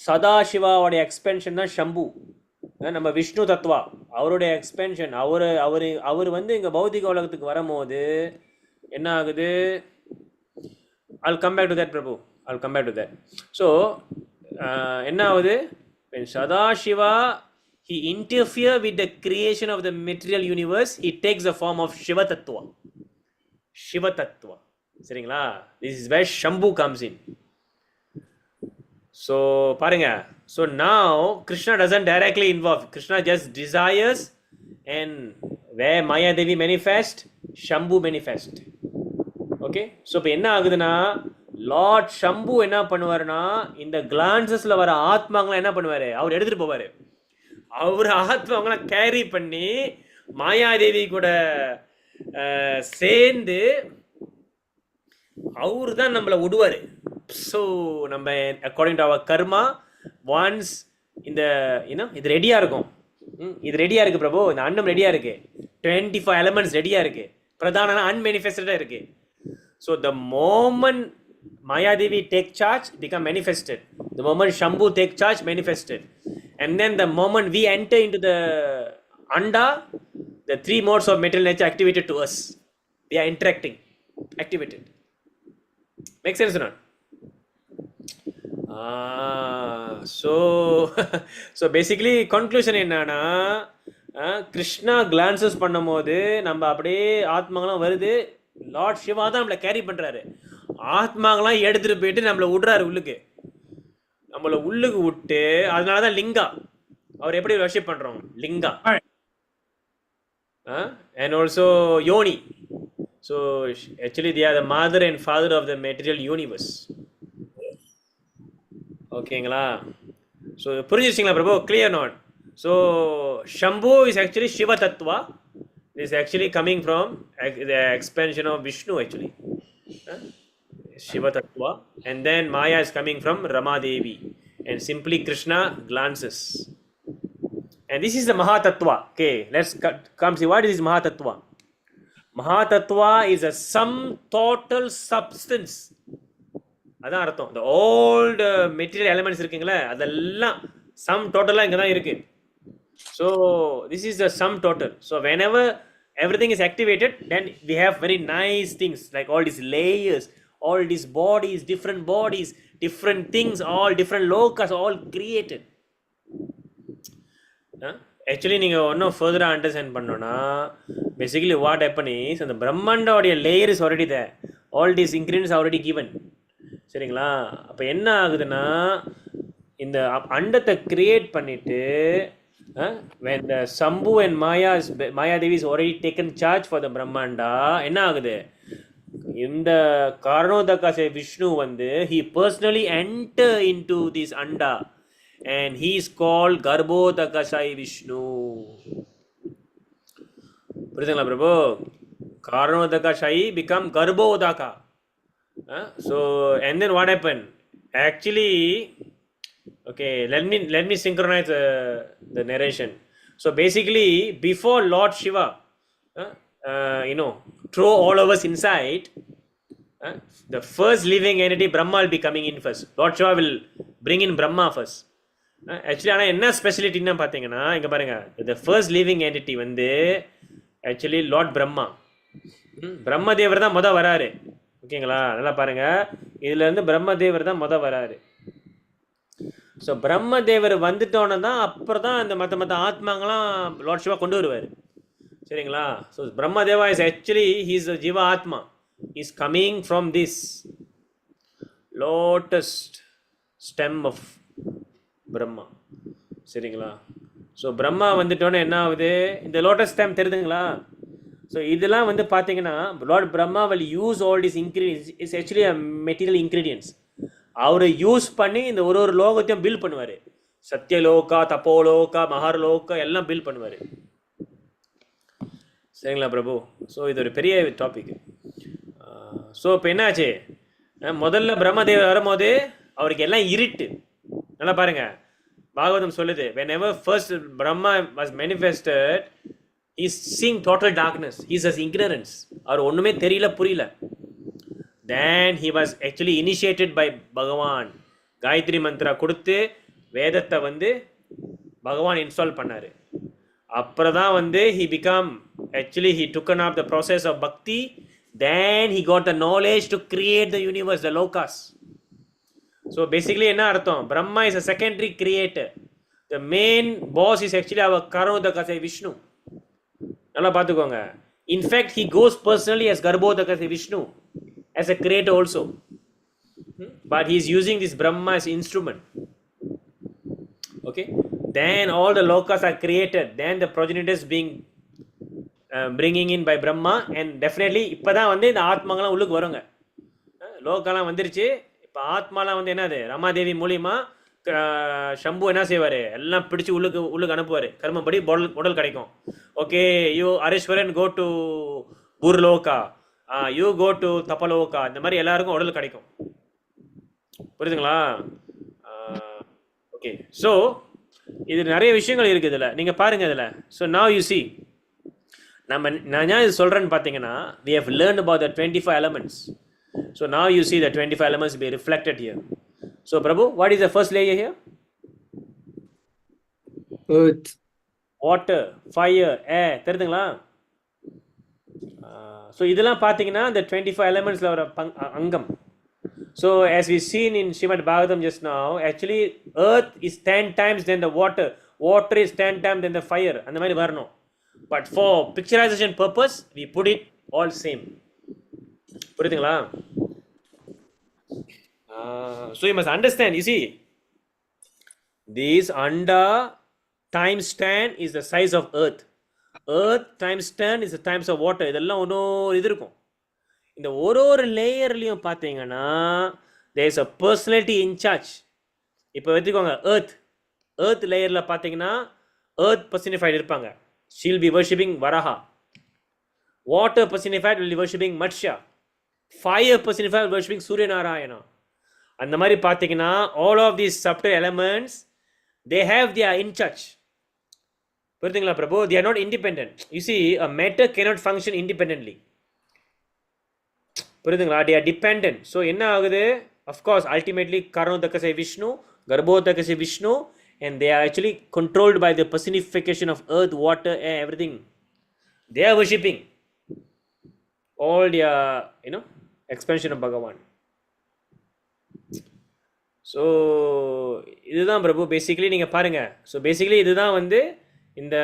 சதாசிவாவோடைய எக்ஸ்பென்ஷன் தான் ஷம்பு. நம்ம விஷ்ணு தத்வா அவருடைய எக்ஸ்பென்ஷன். அவர் வந்து இங்கே பௌதிக உலகத்துக்கு வரும்போது என்ன ஆகுது, I'll come back to that, Prabhu. I'll come back to that. So என்ன ஆகுது, when Sadashiva he interfere with the creation of the material universe, he takes the form of Shiva Tattva. Shiva Tattva. சரிங்களா? This is where Shambhu comes in. So பாருங்க, so now Krishna doesn't directly involve. Krishna just desires, and where Maya Devi manifest, Shambhu manifest. Okay, so இப்போ என்ன ஆகுதுன்னா, Lord Shambhu என்ன பண்ணுவாருன்னா, இந்த கிளான்சஸ்ல வர ஆத்மாங்களாம் என்ன பண்ணுவாரு, அவர் எடுத்துட்டு போவாரு. அவர் ஆத்மாவங்களாம் கேரி பண்ணி மாயாதேவி கூட சேர்ந்து அவர் தான் நம்மளை விடுவார். ஸோ நம்ம அக்கார்டிங் டு அவர் கர்மா, ஒன்ஸ் இந்த இது ரெடியாக இருக்கும், இது ரெடியாக இருக்குது பிரபு, இந்த அன்னம் ரெடியாக இருக்குது, 25 elements ரெடியாக இருக்குது, பிரதான அன்மேனிஃபெஸ்டடாக இருக்குது. So the moment Mayadevi take charge, become manifested. The moment Shambhu take charge, manifested. And then the moment we enter into the anda, the 3 modes of material nature activated to us. We are interacting, activated. Make sense or not? So basically conclusion என்னன்னா, Krishna glances பண்ணும் போது நம்ம அப்படியே ஆத்மாங்களாம் வருது, Lord Siva தான் நம்மளை carry பண்ணுறாரு. ஆத்மாங்களாம் எடுத்துகிட்டு போயிட்டு நம்மளை விடுறாரு உள்ளுக்கு, நம்மளை உள்ளுக்கு விட்டு. அதனால தான் லிங்கா அவர் எப்படி வர்ஷிப் பண்ணுறோம், லிங்கா. அண்ட் ஆல்சோ யோனி. So actually they are the mother and father of the material universe. ஓகேங்களா? ஸோ புரிஞ்சிச்சிங்களா பிரபு? Clear not? So Shambhu is actually Shiva தத்வா. This is actually coming from the expansion of Vishnu actually. Shiva Tattva. And then Maya is coming from Rama Devi. And simply Krishna glances. And this is the Mahatattva. Okay, let's come see what is this Mahatattva. Mahatattva is a sum total substance. அதான் அர்த்தம். The all the material elements இருக்குங்களே, அதெல்லாம் sum total இங்கே தான் இருக்கு. So this is the sum total. So whenever everything is activated, then we have very nice things like all these layers, all these bodies, different things, all different lokas, all created. Actually நீங்கள் இன்னும் ஃபர்தராக understand பண்ணோன்னா, basically what happen is, அந்த பிரம்மாண்டோடைய layer is already there, all these ingredients are already given. சரிங்களா? அப்போ என்ன ஆகுதுன்னா, இந்த அண்டத்தை கிரியேட் பண்ணிட்டு, when the Shambhu and Maya Devi is already taken charge for the Brahmanda, என்ன ஆகுது, இந்த காரணோதகாச விஷ்ணு வந்து he personally enter into this anda and he is called Garbhodakasai Vishnu. புரியுதுங்களா பிரபு? காரணோதகாசாயி become Garbhodaka. So and then what happened? Actually, okay, let me synchronize the narration. So basically, before Lord Shiva, throw all of us inside, the first living entity Brahma will be coming in first. Lord Shiva will bring in Brahma first. Actually, ஆனால் என்ன ஸ்பெஷலிட்டின்னு பார்த்தீங்கன்னா இங்கே பாருங்க, the first living entity வந்து actually Lord Brahma. பிரம்மதேவர் தான் வராரு. ஓகேங்களா, நல்லா பாருங்க, இதுல இருந்து பிரம்மதேவர் தான் வராரு. ஸோ பிரம்மதேவர் வந்துட்டோன்னு தான் அப்புறம் தான் இந்த மற்ற ஆத்மாங்களாம் லார்ட் சிவா கொண்டு வருவார். சரிங்களா? So Brahmadeva is actually his jiva atma, is coming from this lotus stem of Brahma. சரிங்களா? ஸோ பிரம்மா வந்துட்டோன்னே என்ன ஆகுது, இந்த லோட்டஸ் ஸ்டெம் தெரியுதுங்களா? ஸோ இதெல்லாம் வந்து பார்த்தீங்கன்னா lord Brahma will use all this ingredients, is actually material ingredients. அவரை யூஸ் பண்ணி இந்த ஒரு லோகத்தையும் பில்ட் பண்ணுவார். சத்யலோகா, தப்போலோகா, மகர்லோகா எல்லாம் பில்ட் பண்ணுவார். சரிங்களா பிரபு? ஸோ இது ஒரு பெரிய டாபிக். ஸோ இப்போ என்னாச்சு, முதல்ல பிரம்மதேவர் வரும்போது அவருக்கு எல்லாம் இருட்டு. நல்லா பாருங்க, பாகவதம் சொல்லுது, whenever first Brahma was manifested, he is seeing total darkness, he is ignorance, அவர் ஒண்ணுமே தெரியல புரியல. Then he was actually initiated by Bhagavan. Gayatri மந்திரா கொடுத்து வேதத்தை வந்து பகவான் இன்ஸ்டால் பண்ணாரு. அப்புறம் தான் வந்து he become, actually he took up the process of bhakti, then he got the knowledge to create the universe, the lokas. So basically என்ன அர்த்தம், Brahma is a secondary creator, the main boss is actually our Karodakasai Vishnu. நல்லா பார்த்துக்கோங்க. In fact he goes personally as Garbhodakasai Vishnu as a creator also, but he is using this Brahma as instrument. Okay, then all the lokas are created, then the progenitors being bringing in by Brahma, and definitely இப்பதான் வந்து இந்த ஆத்மாங்களாம் உள்ளுக்கு வருங்க. லோகெல்லாம் வந்துருச்சு. இப்போ ஆத்மாலாம் வந்து என்னது, ரமாதேவி மூலியமா சம்பு என்ன செய்வார், எல்லாம் பிடிச்சி உள்ளுக்கு அனுப்புவார். கர்மப்படி உடல் கிடைக்கும். ஓகே, யூ ஹரீஸ்வரன் go to Bhurloka, you go to Tapaloka, இந்த மாதிரி எல்லாருக்கும் உடல் கிடைக்கும். புரியுதுங்களா? ஓகே, ஸோ இது நிறைய விஷயங்கள் இருக்குது இதில், நீங்கள் பாருங்கள் இதில். ஸோ நவ் யூ சி, நான் ஏன் இது சொல்கிறேன்னு பார்த்தீங்கன்னா, we have learned about the 25 elements. So now you see the 25 elements be reflected here. So Prabhu, what is the first layer here? Earth, water, fire, air. தெரியுதுங்களா? So இதெல்லாம் பார்த்தீங்கன்னா the 25 elements ஒரு அங்கம். So as we seen in Srimad Bhagavatam just now, actually earth is 10 times than the water, water is 10 times than the fire, அந்த மாதிரி வரணும். But for picturization purpose we put it all same. புரியுதுங்களா? So you must understand, you see, this anda times 10 is the size of earth, earth times 10 is the times of water. இதெல்லாம் ஒன்னொரு இது இருக்கும். இந்த ஒரு லேயர்லையும் பார்த்தீங்கன்னா there is a personality in charge. இப்போ வச்சுக்கோங்க, earth லேயரில் பார்த்தீங்கன்னா earth personified இருப்பாங்க, she'll be worshipping Varaha. Water personified will be worshipping Matsya. Fire personified worshipping Surya Narayana. அந்த மாதிரி பார்த்தீங்கன்னா all of these subtle elements they have their in charge. புரியுதுங்களா பிரபு? They are not independent. You see, a matter cannot function independently. புரியுதுங்களா? They are dependent. So என்ன ஆகுது? Of course, ultimately Karanodakasai Vishnu, Garbhodakasai Vishnu, and they are actually controlled by the personification of earth, water, air, everything. They are worshipping all their, expansion of Bhagavan. So இதுதான் பிரபு basically நீங்கள் பாருங்கள். So basically இதுதான் வந்து இந்த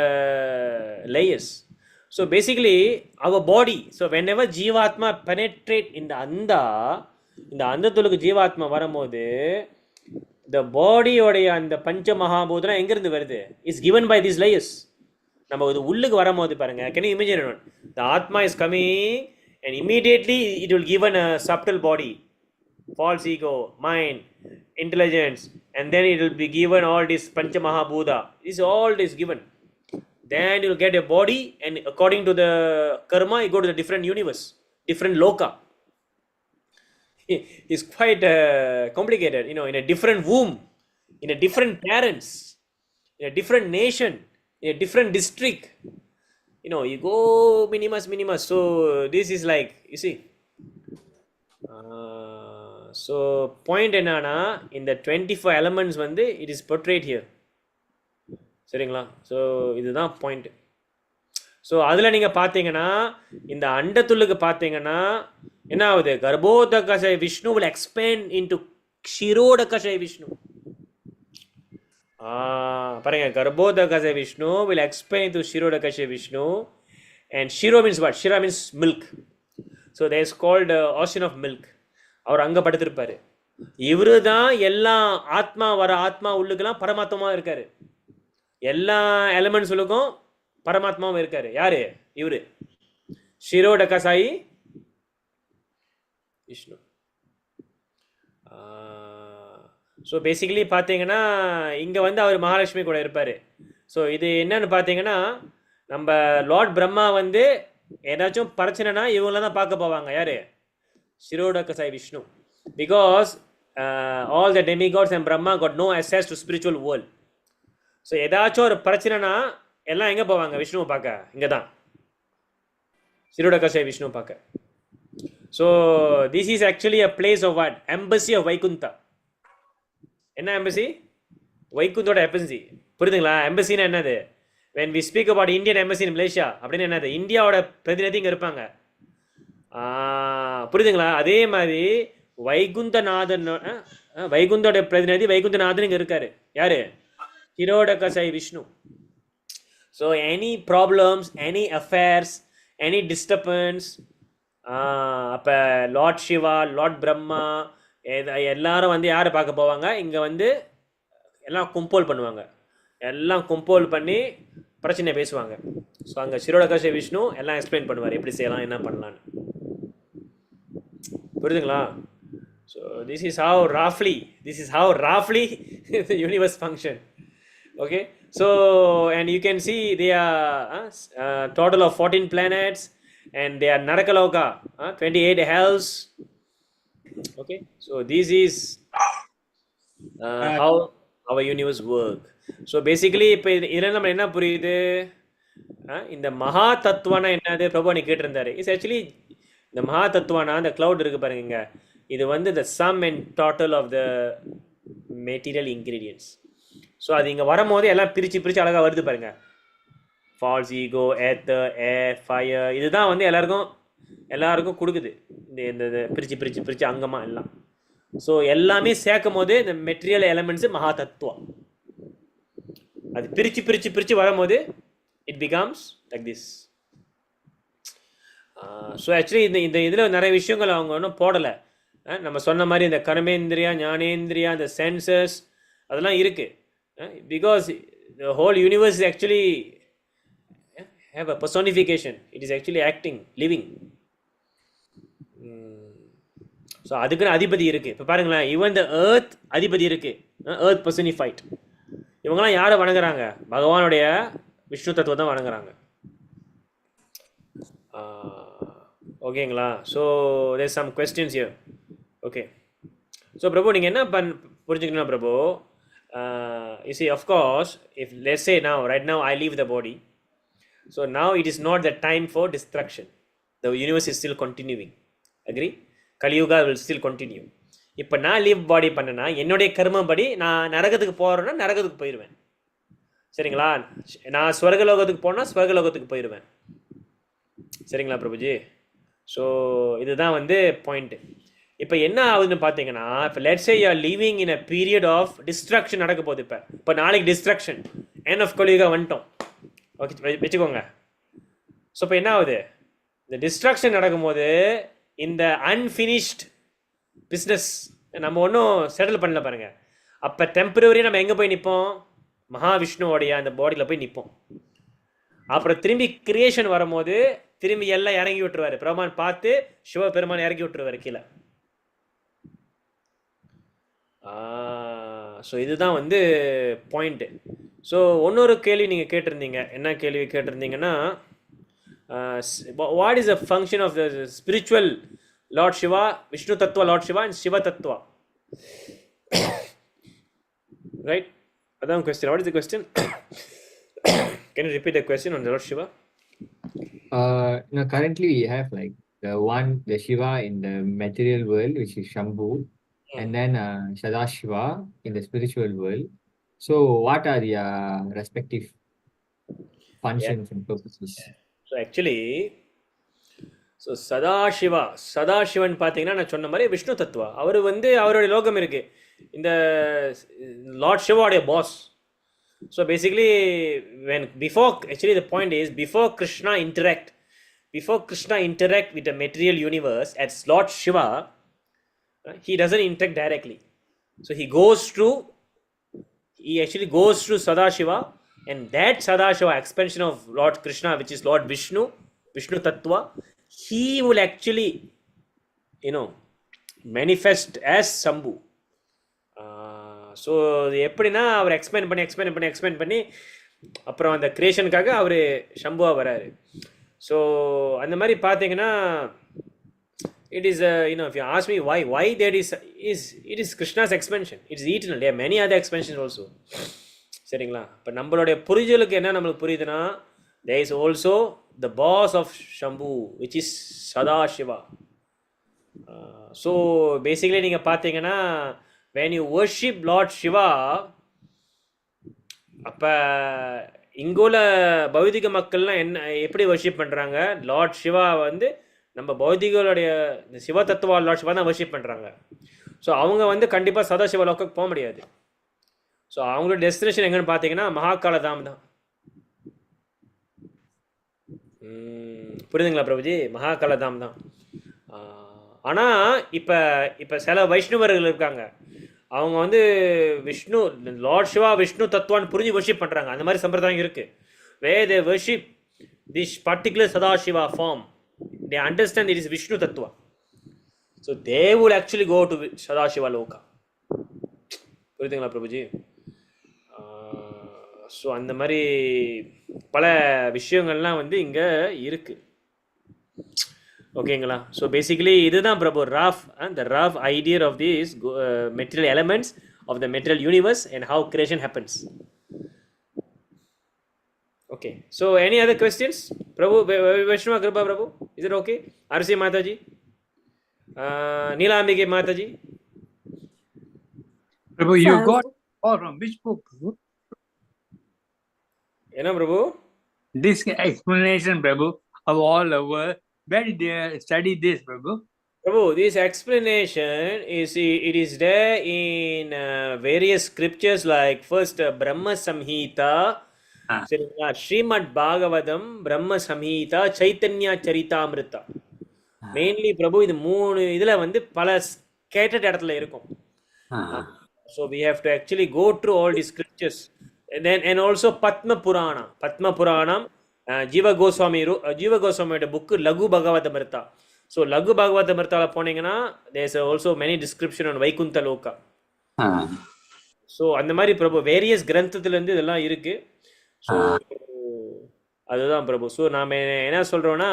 layers. So basically அவர் body, so whenever jivatma penetrate இந்த அந்தத்துளுக்கு ஜீவாத்மா வரும்போது இந்த பாடியோடைய அந்த பஞ்ச மகாபூதம் எங்கேருந்து வருது, is given by this layers. நம்ம இது உள்ளுக்கு வரும்போது பாருங்க, கேன் யூ இமேஜின், த ஆத்மா is coming and immediately it will given a subtle body, false ego, mind, intelligence, and then it will be given all this pancha mahabhuta. This all is given. Then you will get a body, and according to the karma you go to the different universe, different loka. It's quite complicated, in a different womb, in a different parents, in a different nation, in a different district. You go minimus. So this is like, you see. So point என்னன்னா இந்த 24 elements வந்து it is portrayed here. சரிங்களா? So இதுதான் point. So அதில் நீங்கள் பார்த்தீங்கன்னா இந்த அண்டத்துள்ளுக்கு பார்த்தீங்கன்னா என்ன ஆகுது? கர்ப்போதகசை Vishnu will expand into க்ஷீரோடகசை Vishnu. பாருங்க, கர்ப்போதகசை Vishnu will expand into க்ஷீரோடகசை Vishnu. And Shiro means what? Shira means milk. So there is called ocean of milk. அவர் அங்கே படுத்திருப்பாரு. இவரு தான் எல்லா ஆத்மா வர ஆத்மா உள்ளுக்கெல்லாம் பரமாத்மாவும் இருக்காரு. எல்லா எலிமெண்ட்ஸுக்கும் பரமாத்மாவும் இருக்காரு. யாரு? இவரு ஷிரோடகசாயி விஷ்ணு. ஸோ பேசிக்கலி பார்த்தீங்கன்னா இங்கே வந்து அவர் மகாலட்சுமி கூட இருப்பார். ஸோ இது என்னன்னு பார்த்தீங்கன்னா, நம்ம லார்ட் பிரம்மா வந்து ஏதாச்சும் பிரச்சனைனா இவங்கள தான் பார்க்க போவாங்க. யார்? Kshirodakashayi Vishnu. Because all the demigods and Brahma got no access to spiritual world. So ஏதாச்சும் ஒரு பிரச்சனைனா எல்லாம் எங்கே போவாங்க? விஷ்ணுவை பார்க்க. இங்கே தான் ஷிரோடகசாய் விஷ்ணுவை பார்க்க. So this is actually a place of what? Embassy of Vaikuntha. என்ன எம்பசி? வைகுந்தோட எம்பசி. புரியுதுங்களா? எம்பசின்னா என்னது? when we speak about Indian embassy in Malaysia அப்படின்னு என்னது? இந்தியாவோட பிரதிநிதி இங்கே இருப்பாங்க. புரியுதுங்களா? அதே மாதிரி வைகுந்தநாதன், வைகுந்தோட பிரதிநிதி வைகுந்தநாதன் இங்கே இருக்காரு. யாரு? Kshirodakashayi Vishnu. So any problems, any affairs, any disturbance, அப்போ லார்ட் சிவா, லார்ட் பிரம்மா எல்லாரும் வந்து யாரை பார்க்க போவாங்க? இங்கே வந்து எல்லாம் கும்போல் பண்ணுவாங்க. எல்லாம் கும்போல் பண்ணி பிரச்சனை பேசுவாங்க. ஸோ அங்கே ஷிரோடகசாய் விஷ்ணு எல்லாம் எக்ஸ்பிளைன் பண்ணுவார், எப்படி செய்யலாம், என்ன பண்ணலான்னு. புரியுதுங்களா? ஸோ திஸ் இஸ் ஹவ் ராஃப்லி the universe function. Okay, so and you can see they are total of 14 planets, and they are Narakaloka, 28 hells. Okay, so this is how our universe work. So basically இப்போ இதில் நம்ம என்ன புரியுது? இந்த மகா தத்துவனா என்னது? பிரபு நீ கேட்டிருந்தாரு. இட்ஸ் ஆக்சுவலி இந்த மகா தத்துவனா அந்த கிளவுட் இருக்கு பாருங்க, இது வந்து the sum and total of the material ingredients. So அது இங்கே வரும்போது எல்லாம் பிரித்து அழகாக வருது பாருங்க. ஃபால்ஸ், ஈகோ, ஏத்தர், ஏர், ஃபயர், இதுதான் வந்து எல்லாருக்கும் கொடுக்குது. இந்த பிரித்து அங்கமாக எல்லாம். ஸோ எல்லாமே சேர்க்கும் போது இந்த மெட்டீரியல் எலமெண்ட்ஸு மகா தத்துவம். அது பிரித்து வரும்போது it becomes like this. So actually இந்த இதில் நிறைய விஷயங்கள் அவங்க ஒன்றும் போடலை. நம்ம சொன்ன மாதிரி இந்த கர்மேந்திரியா, ஞானேந்திரியா, இந்த சென்சஸ் அதெல்லாம் இருக்குது. Because the whole universe is actually have a personification. It is actually acting, living. So அதுக்குன்னு அதிபதி இருக்குது. இப்போ பாருங்களேன், ஈவன் த எர்த் அதிபதி இருக்குது, எர்த் பர்சனிஃபைட். இவங்கெல்லாம் யாரை வணங்குறாங்க? பகவானுடைய விஷ்ணு தத்துவம் தான் வணங்குறாங்க. ஓகேங்களா? So there some questions here. Okay, so Prabhu நீங்கள் என்ன புரிஞ்சுக்கணும் பிரபு? You see, of course, if let's say right now I leave the body, so now it is not the time for destruction. The universe is still continuing. Agree? Kali Yuga will still continue. இப்போ நான் leave பாடி பண்ணேன்னா என்னுடைய கர்மப்படி நான் நரகத்துக்கு போகிறேன்னா நரகத்துக்கு போயிடுவேன். சரிங்களா? நான் ஸ்வர்கலோகத்துக்கு போனால் ஸ்வர்கலோகத்துக்கு போயிடுவேன். சரிங்களா பிரபுஜி? ஸோ இதுதான் வந்து பாயிண்ட்டு. இப்போ என்ன ஆகுதுன்னு பார்த்தீங்கன்னா, இப்போ let's say you are living in a period of destruction நடக்க போகுது. இப்போ நாளைக்கு டிஸ்ட்ரக்ஷன், எண்ட் ஆஃப் கலியுகா வந்துட்டோம். ஓகே வச்சுக்கோங்க. ஸோ இப்போ என்ன ஆகுது? இந்த டிஸ்ட்ரக்ஷன் நடக்கும்போது இந்த அன்ஃபினிஷ்ட் பிஸ்னஸ் நம்ம ஒன்றும் செட்டில் பண்ணல பாருங்க. அப்போ டெம்பரவரியாக நம்ம எங்கே போய் நிற்போம்? மகாவிஷ்ணுவோடைய அந்த பாடியில் போய் நிற்போம். அப்புறம் திரும்பி கிரியேஷன் வரும்போது திரும்பி எல்லாம் இறங்கி விட்டுருவாரு. பிரமான் பார்த்து சிவபெருமான் இறங்கி விட்டுருவாரு கீழே. ஸோ இதுதான் வந்து பாயிண்ட்டு. ஸோ இன்னொரு கேள்வி நீங்கள் கேட்டிருந்தீங்க. என்ன கேள்வி கேட்டிருந்தீங்கன்னா, what is the function of the spiritual Lord Shiva, Vishnu tattva Lord Shiva and Shiva tattva, right? அதான் question. What is the question? Can you repeat the question on Lord Shiva? No, currently we have like the Shiva in the material world, which is Shambhu, and then Sadashiva in the spiritual world. So what are their respective functions and purposes? So actually, so Sadasivan பார்த்தீங்கன்னா நான் சொன்ன மாதிரி விஷ்ணு தத்துவா அவர் வந்து அவருடைய லோகம் இருக்கு இந்த Lord சிவாவுடைய பாஸ். So basically actually the point is before Krishna interact with the material universe as Lord Shiva, he doesn't interact directly. So he actually goes through Sadashiva, and that Sadashiva expansion of Lord Krishna, which is Lord Vishnu Tattva, he will actually manifest as Shambhu. So இது எப்படின்னா அவர் expand பண்ணி அப்புறம் அந்த கிரியேஷனுக்காக அவர் ஷம்புவாக வராரு. So அந்த மாதிரி பார்த்தீங்கன்னா it is if you ask me why that it is Krishna's expansion. It is eternal. There are many other expansions also. சரிங்களா? இப்போ நம்மளுடைய புரிதலுக்கு என்ன நம்மளுக்கு புரியுதுன்னா, there is also the boss of Shambhu, which is Sadashiva. So basically நீங்கள் பார்த்தீங்கன்னா when you worship Lord Shiva, அப்போ இங்குள்ள பௌதிக மக்கள்லாம் என்ன எப்படி வர்ஷிப் பண்ணுறாங்க? லார்ட் சிவா வந்து நம்ம பௌதிகளுடைய இந்த சிவ தத்துவா லார்ட் சிவா தான் வர்ஷிப் பண்ணுறாங்க. ஸோ அவங்க வந்து கண்டிப்பாக சதாசிவ லோகத்துக்கு போக முடியாது. ஸோ அவங்களோட டெஸ்டினேஷன் எங்கன்னு பார்த்தீங்கன்னா மகாகாலதாம் தான். புரியுதுங்களா பிரபுஜி? மகாகாலதாம் தான். ஆனால் இப்போ சில வைஷ்ணவர்கள் இருக்காங்க, அவங்க வந்து லார்ட் சிவா விஷ்ணு தத்துவான்னு புரிஞ்சு வர்ஷிப் பண்ணுறாங்க. அந்த மாதிரி சம்பிரதாயம் இருக்குது. where they worship this particular Sadashiva form, they understand it is Vishnu Tattva. So they will actually go to Sadashiva Loka. புரியுதுங்களா பிரபுஜி? ஸோ அந்த மாதிரி பல விஷயங்கள்லாம் வந்து இங்கே இருக்குது. ஓகேங்களா? ஸோ பேசிக்கலி இதுதான் பிரபு the rough idea of these material elements of the material universe and how creation happens. Okay, so any other questions? Prabhu, Vaishnava Kripa Prabhu, is it okay? RC Mataji, Neelambike Mataji. Prabhu, you got all from which book, Prabhu? Prabhu? This explanation, Prabhu, of all over, where did they study this, Prabhu? Prabhu, this explanation is there in various scriptures, like first Brahma Samhita, Srimad Bhagavatam, Brahma Samhita, Chaitanya Charitamrita. Mainly Prabhu இது மூணு இதுல வந்து பல scattered இடத்துல இருக்கும். So we have to actually go through all these scriptures, and also Padma Puranam, Jiva Goswamiயோட book Laghu Bhagavatamrita. So Laghu Bhagavatamritaல போனீங்கன்னா there's also many description on Vaikuntha Loka. So அந்த மாதிரி பிரபு வேரியஸ் கிரந்தத்துல இருந்து இதெல்லாம் இருக்கு. ஸோ அதுதான் பிரபு. So நாம் என்ன சொல்கிறோன்னா,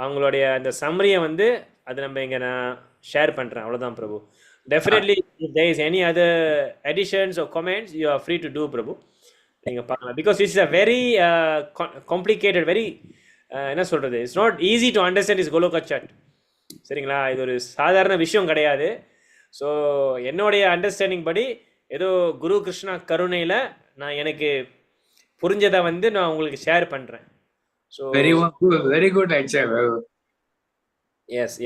அவங்களுடைய அந்த சம்மரியை வந்து அது நம்ம இங்கே நான் ஷேர் பண்ணுறேன், அவ்வளோதான் Prabhu. Definitely if there is any other additions or comments you are free to do Prabhu. நீங்கள் பார்க்கலாம். Because it's a very complicated, very என்ன சொல்கிறது, it's not easy to understand is Goloka சாட். சரிங்களா? இது ஒரு சாதாரண விஷயம் கிடையாது. ஸோ என்னுடைய அண்டர்ஸ்டாண்டிங் படி ஏதோ குரு கிருஷ்ணா கருணையில் நான் எனக்கு புரிஞ்சதை வந்து நான் உங்களுக்கு ஷேர் பண்றேன். So very good answer.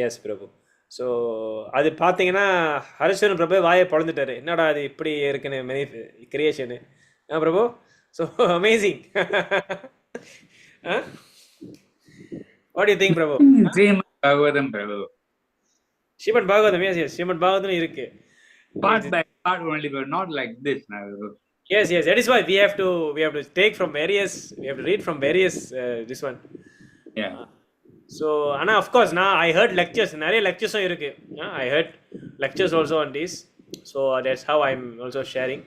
Yes Prabhu. So அது பார்த்தீங்கன்னா ஹரிஷன் பிரபு வாயை பொழந்துட்டாரு, என்னடா அது இப்படி இருக்குன்னு many creation Prabhu. So amazing. What you think Prabhu? Srimad Bhagavatam Prabhu. Srimad Bhagavatam, yes Srimad Bhagavatam இருக்கு. Part by part only, but not like this now. Yes, that is why we have to take from various, we have to read from various this one. Yeah. So Anna, of course, now I heard lectures, நிறைய lectures இருக்கு. I heard lectures also on this. So that's how I'm also sharing.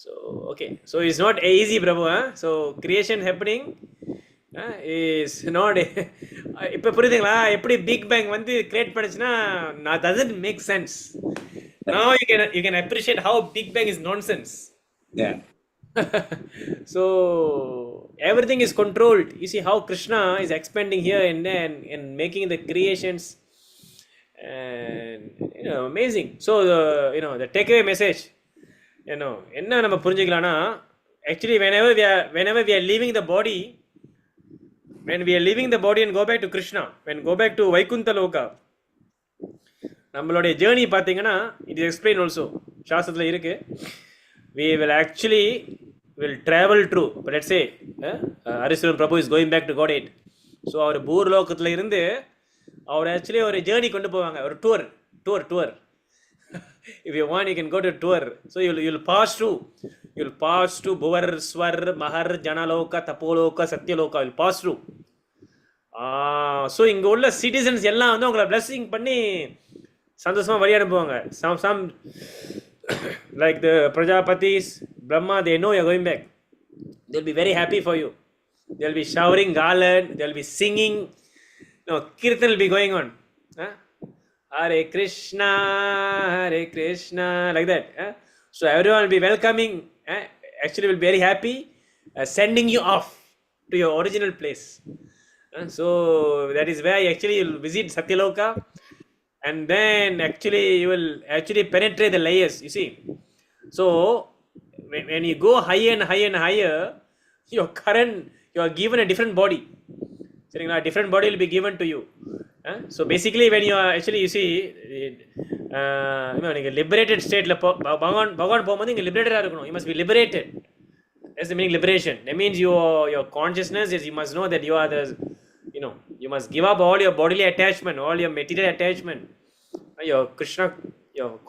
So okay, so it's not easy Prabhu. So creation happening is not இப்போ புரியுதுங்களா? எப்படி big bang வந்து create பண்ணுச்சுன்னா doesn't make sense. Now you can appreciate how Big Bang is nonsense. Yeah. So everything is controlled. You see how Krishna is expanding here and then and making the creations, and amazing. So the takeaway message, என்ன நம்ம புரிஞ்சுக்கலாம்னா, actually whenever we are leaving the body, when we are leaving the body and go back to Krishna, when go back to Vaikuntha Loka, நம்மளுடைய journey பார்த்தீங்கன்னா, it is explained also, சாஸ்திரத்தில் இருக்கு, we will actually will travel through, but let's say Arisuran Prabhu is going back to God 8. So அவர் பூர்லோகத்தில் இருந்து அவர் actually ஒரு journey கொண்டு போவாங்க, ஒரு tour. If you want, you can go to a tour. So you'll pass through Bhuvar, Swar, Mahar, Janaloka, Tapoloka, Satyaloka. You'll pass through. So இங்கே உள்ள citizens எல்லாம் வந்து உங்களை பிளஸிங் பண்ணி சந்தோஷமாக வழி அனுப்புவாங்க. Some like the Prajapatis, Brahma, they know you're going back. They'll be very happy for you. They'll be showering garland, they'll be singing. Kirtan will be going on. Hare Krishna, like that. So everyone will be welcoming, actually will be very happy, sending you off to your original place. So that is where actually you'll visit Satyaloka, and then actually you will actually penetrate the layers, you see. So when you go higher and higher, you are given a different body. A different body will be given to you. So basically when you are actually, you see, liberated state la bhagavan போகும்போது நீங்க liberated இருக்கணும். You must be liberated. That's the meaning liberation. That means your consciousness is, you must know that you are the, you must give up all your bodily attachment, all your material attachment. Your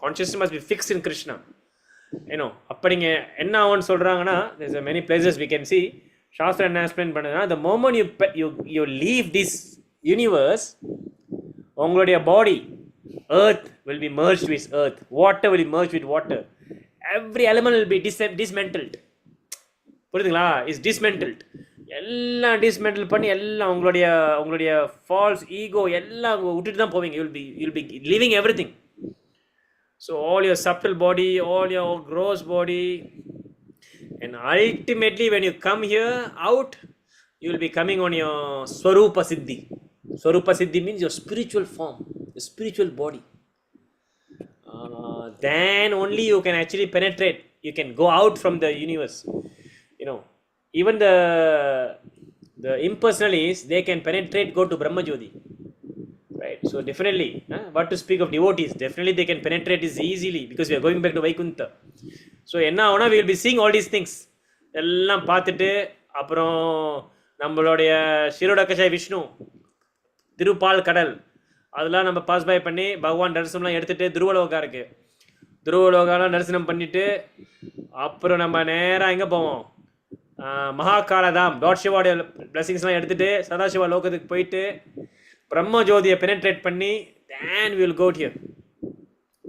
consciousness must be fixed in Krishna. அப்ப நீங்க என்ன ஆகும்னு சொல்றாங்கன்னா, there's many places we can see. சாஸ்திரம் என்ன explain பண்ணுதுன்னா, the moment you leave this universe, உங்களுடைய body, earth will be merged with earth, water will be merged with water, every element will be dismantled. புரியுதுங்களா? is dismantled. எல்லாம் dismantle பண்ணி எல்லாம் உங்களுடைய false ego எல்லாம் விட்டுட்டு தான் போவீங்க. you'll be leaving everything. So all your subtle body, all your gross body, and ultimately when you come here out, you will be coming on your Swarupa Siddhi. Swarupa Siddhi means your spiritual form, the spiritual body. Then only you can actually penetrate, you can go out from the universe. Even the impersonalists, they can penetrate, go to Brahma Jyoti. Right? So definitely, what to speak of devotees, definitely they can penetrate this easily, because we are going back to Vaikuntha. So என்ன ஆகுனா, we will be seeing all these things எல்லாம் பார்த்துட்டு, அப்புறம் நம்மளுடைய ஷிரோடகஷாய் விஷ்ணு, திருப்பால் கடல், அதெல்லாம் நம்ம pass by பண்ணி பகவான் தரிசனம்லாம் எடுத்துகிட்டு துருவலோகா இருக்குது, துருவலோகாலாம் தரிசனம் பண்ணிவிட்டு அப்புறம் நம்ம நேராக எங்கே போவோம், மகாகாலதாம், டாட் சிவாடைய பிளஸிங்ஸ்லாம் எடுத்துகிட்டு சதாசிவா லோகத்துக்கு போயிட்டு பிரம்ம ஜோதியை பெனட்ரேட் பண்ணி, then we will go here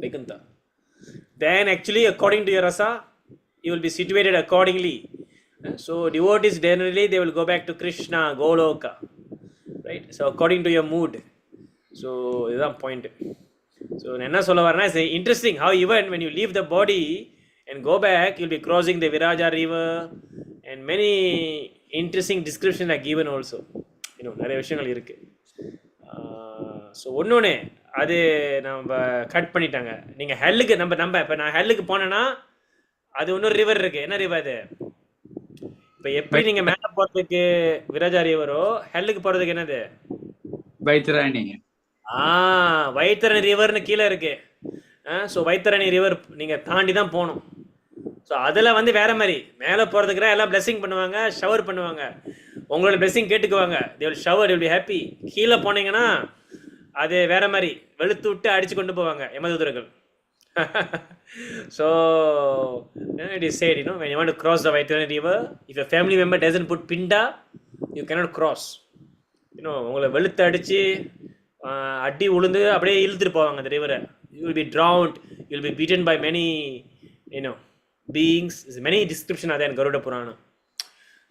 Vaikuntha. Then actually according to your rasa, you will be situated accordingly. So devotees generally they will go back to Krishna, Goloka, right? So according to your mood. So this is the point. So enna solla varna, is interesting how even when you leave the body and go back, you'll be crossing the Viraja river, and many interesting descriptions are given also. நிறைய விஷயங்கள் இருக்கு. So ஒன்னொன்று அது நம்ம cut பண்ணிட்டாங்க. நீங்கள் ஹெல்லுக்கு நம்ம இப்போ நான் ஹெல்லுக்கு போனேன்னா அது இன்னொரு ரிவர் இருக்குது. என்ன ரிவர் அது? இப்போ எப்படி நீங்கள் மேலே போகிறதுக்கு விராஜா ரிவரோ, ஹெல்லுக்கு போகிறதுக்கு என்னது? வைத்தரணி. வைத்தரணி ரிவர்னு கீழே இருக்கு. ஸோ வைத்தரணி ரிவர் நீங்கள் தாண்டி தான் போகணும். ஸோ அதில் வந்து வேற மாதிரி மேலே போகிறதுக்குற எல்லாம் பிளெஸிங் பண்ணுவாங்க, ஷவர் பண்ணுவாங்க, உங்களோட பிளெஸிங் கேட்டுக்குவாங்க, they will shower, will be happy. கீழே போனீங்கன்னா அது வேற மாதிரி வெளுத்து விட்டு அடிச்சு கொண்டு போவாங்க யமதூதர்கள். So it is said, when you want to cross the Vaitrangi river, if your family member doesn't put pinda, you cannot cross. உங்களை வெளுத்து அடிச்சு அடி உளுந்து அப்படியே இழுத்துட்டு போவாங்க அந்த ரிவரை. You will be drowned, you will be beaten by many beings. Many description are there in Garuda Purana.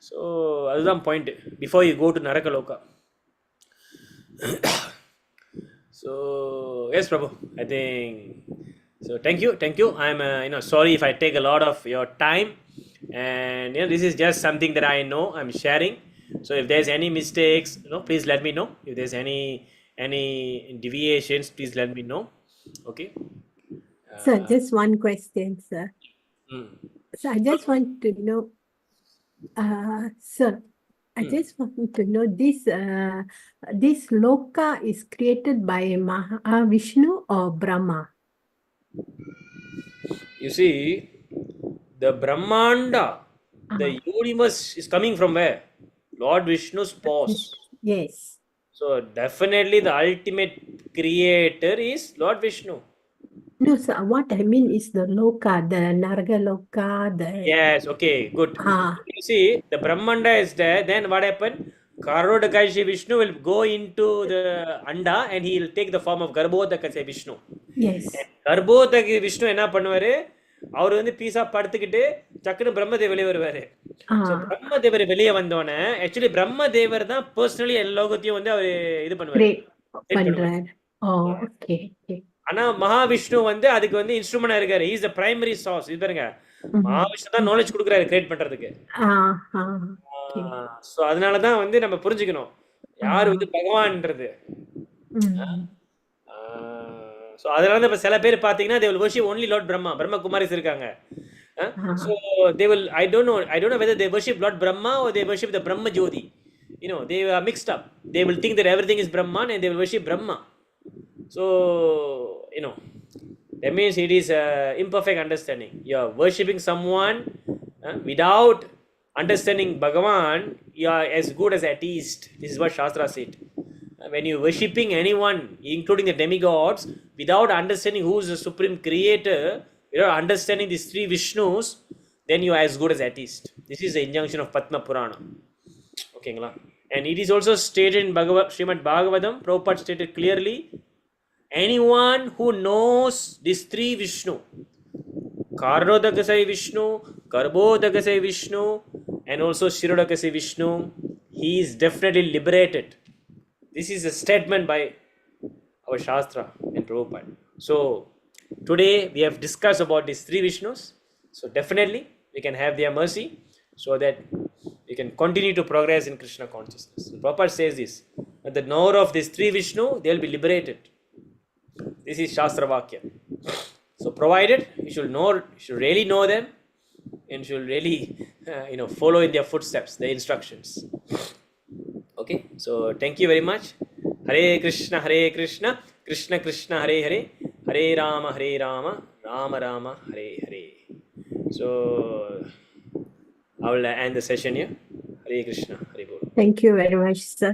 So அதுதான் point, before you go to Narakaloka. So yes Prabhu, I think so. Thank you. I'm sorry if I take a lot of your time. And this is just something that I know. I'm sharing. So if there's any mistakes, please let me know. If there's any deviations, please let me know. Okay. Sir, just one question, sir. Mm. So I just want to know, sir, I just want to know this loka is created by Mahavishnu or Brahma? You see, the Brahmanda, the universe is coming from where? Lord Vishnu's paws. Yes. So definitely the ultimate creator is Lord Vishnu. No, sir, what I mean is the loka, the Narga loka, the... Yes, okay, good. You see, the Brahmanda is there, then what happened? Karodakashi Vishnu will go into the Anda and he will take the form of Garbhodakasi Vishnu. Yes. Garbhodakashayi Vishnu என்ன பண்ணுவாரு, அவர் வந்து பீஸா படுத்துக்கிட்டு டக்குன்னு பிரம்மதேவர் வெளியே வருவாரு. So பிரம்மதேவர் வெளியே வந்தோடனே actually பிரம்மதேவர் தான் பர்சனலி எல்லா லோகத்தையும் வந்து அவர் இது பண்ணுவாரு. ஆனா மகாவிஷ்ணு வந்து அதுக்கு வந்து இன்ஸ்ட்ருமெண்டா இருக்காரு. Is the primary source. இது பாருங்க, மகாவிஷ்ணு தான் நாலேஜ் கொடுக்குறாரு கிரியேட் பண்றதுக்கு. ஸோ அதனாலதான் வந்து நம்ம புரிஞ்சுக்கணும் யார் வந்து பகவான்ன்றது. ஸோ அதனால தான் இப்போ சில பேர் பார்த்தீங்கன்னா they will worship only Lord Brahma. பிரம்ம குமாரிஸ் இருக்காங்க. So they will, I don't know whether they worship Lord Brahma or they worship the Brahma Jyoti. They are mixed up. They will think that everything is Brahman and they will worship Brahma. So that means it is imperfect understanding. You are worshipping someone without understanding Bhagavan. You are as good as atheist. This is what Shastra said. When you worshipping anyone, including the demigods, without understanding who is the supreme creator, without understanding these three Vishnus, then you are as good as atheist. This is the injunction of Padma Purana. Okay, and it is also stated in Srimad Bhagavatam. Prabhupada stated clearly, anyone who knows these three Vishnu, Karodakasai Vishnu, Garbhodakasai Vishnu, and also Shirodakasai Vishnu, he is definitely liberated. This is a statement by our Shastra and Prabhupada. So today we have discussed about these three Vishnus. So definitely we can have their mercy so that we can continue to progress in Krishna consciousness. So Prabhupada says this, at the knower of these three Vishnu, they will be liberated. This is Shastra Vakya. So provided you should really know them and should really follow in their footsteps, their instructions. Okay, so thank you very much. Hare Krishna, Krishna Krishna, Hare Hare, Hare Rama, Rama Rama, Hare Hare. So I will end the session here. Hare Krishna, Hare Bol. Thank you very much, sir.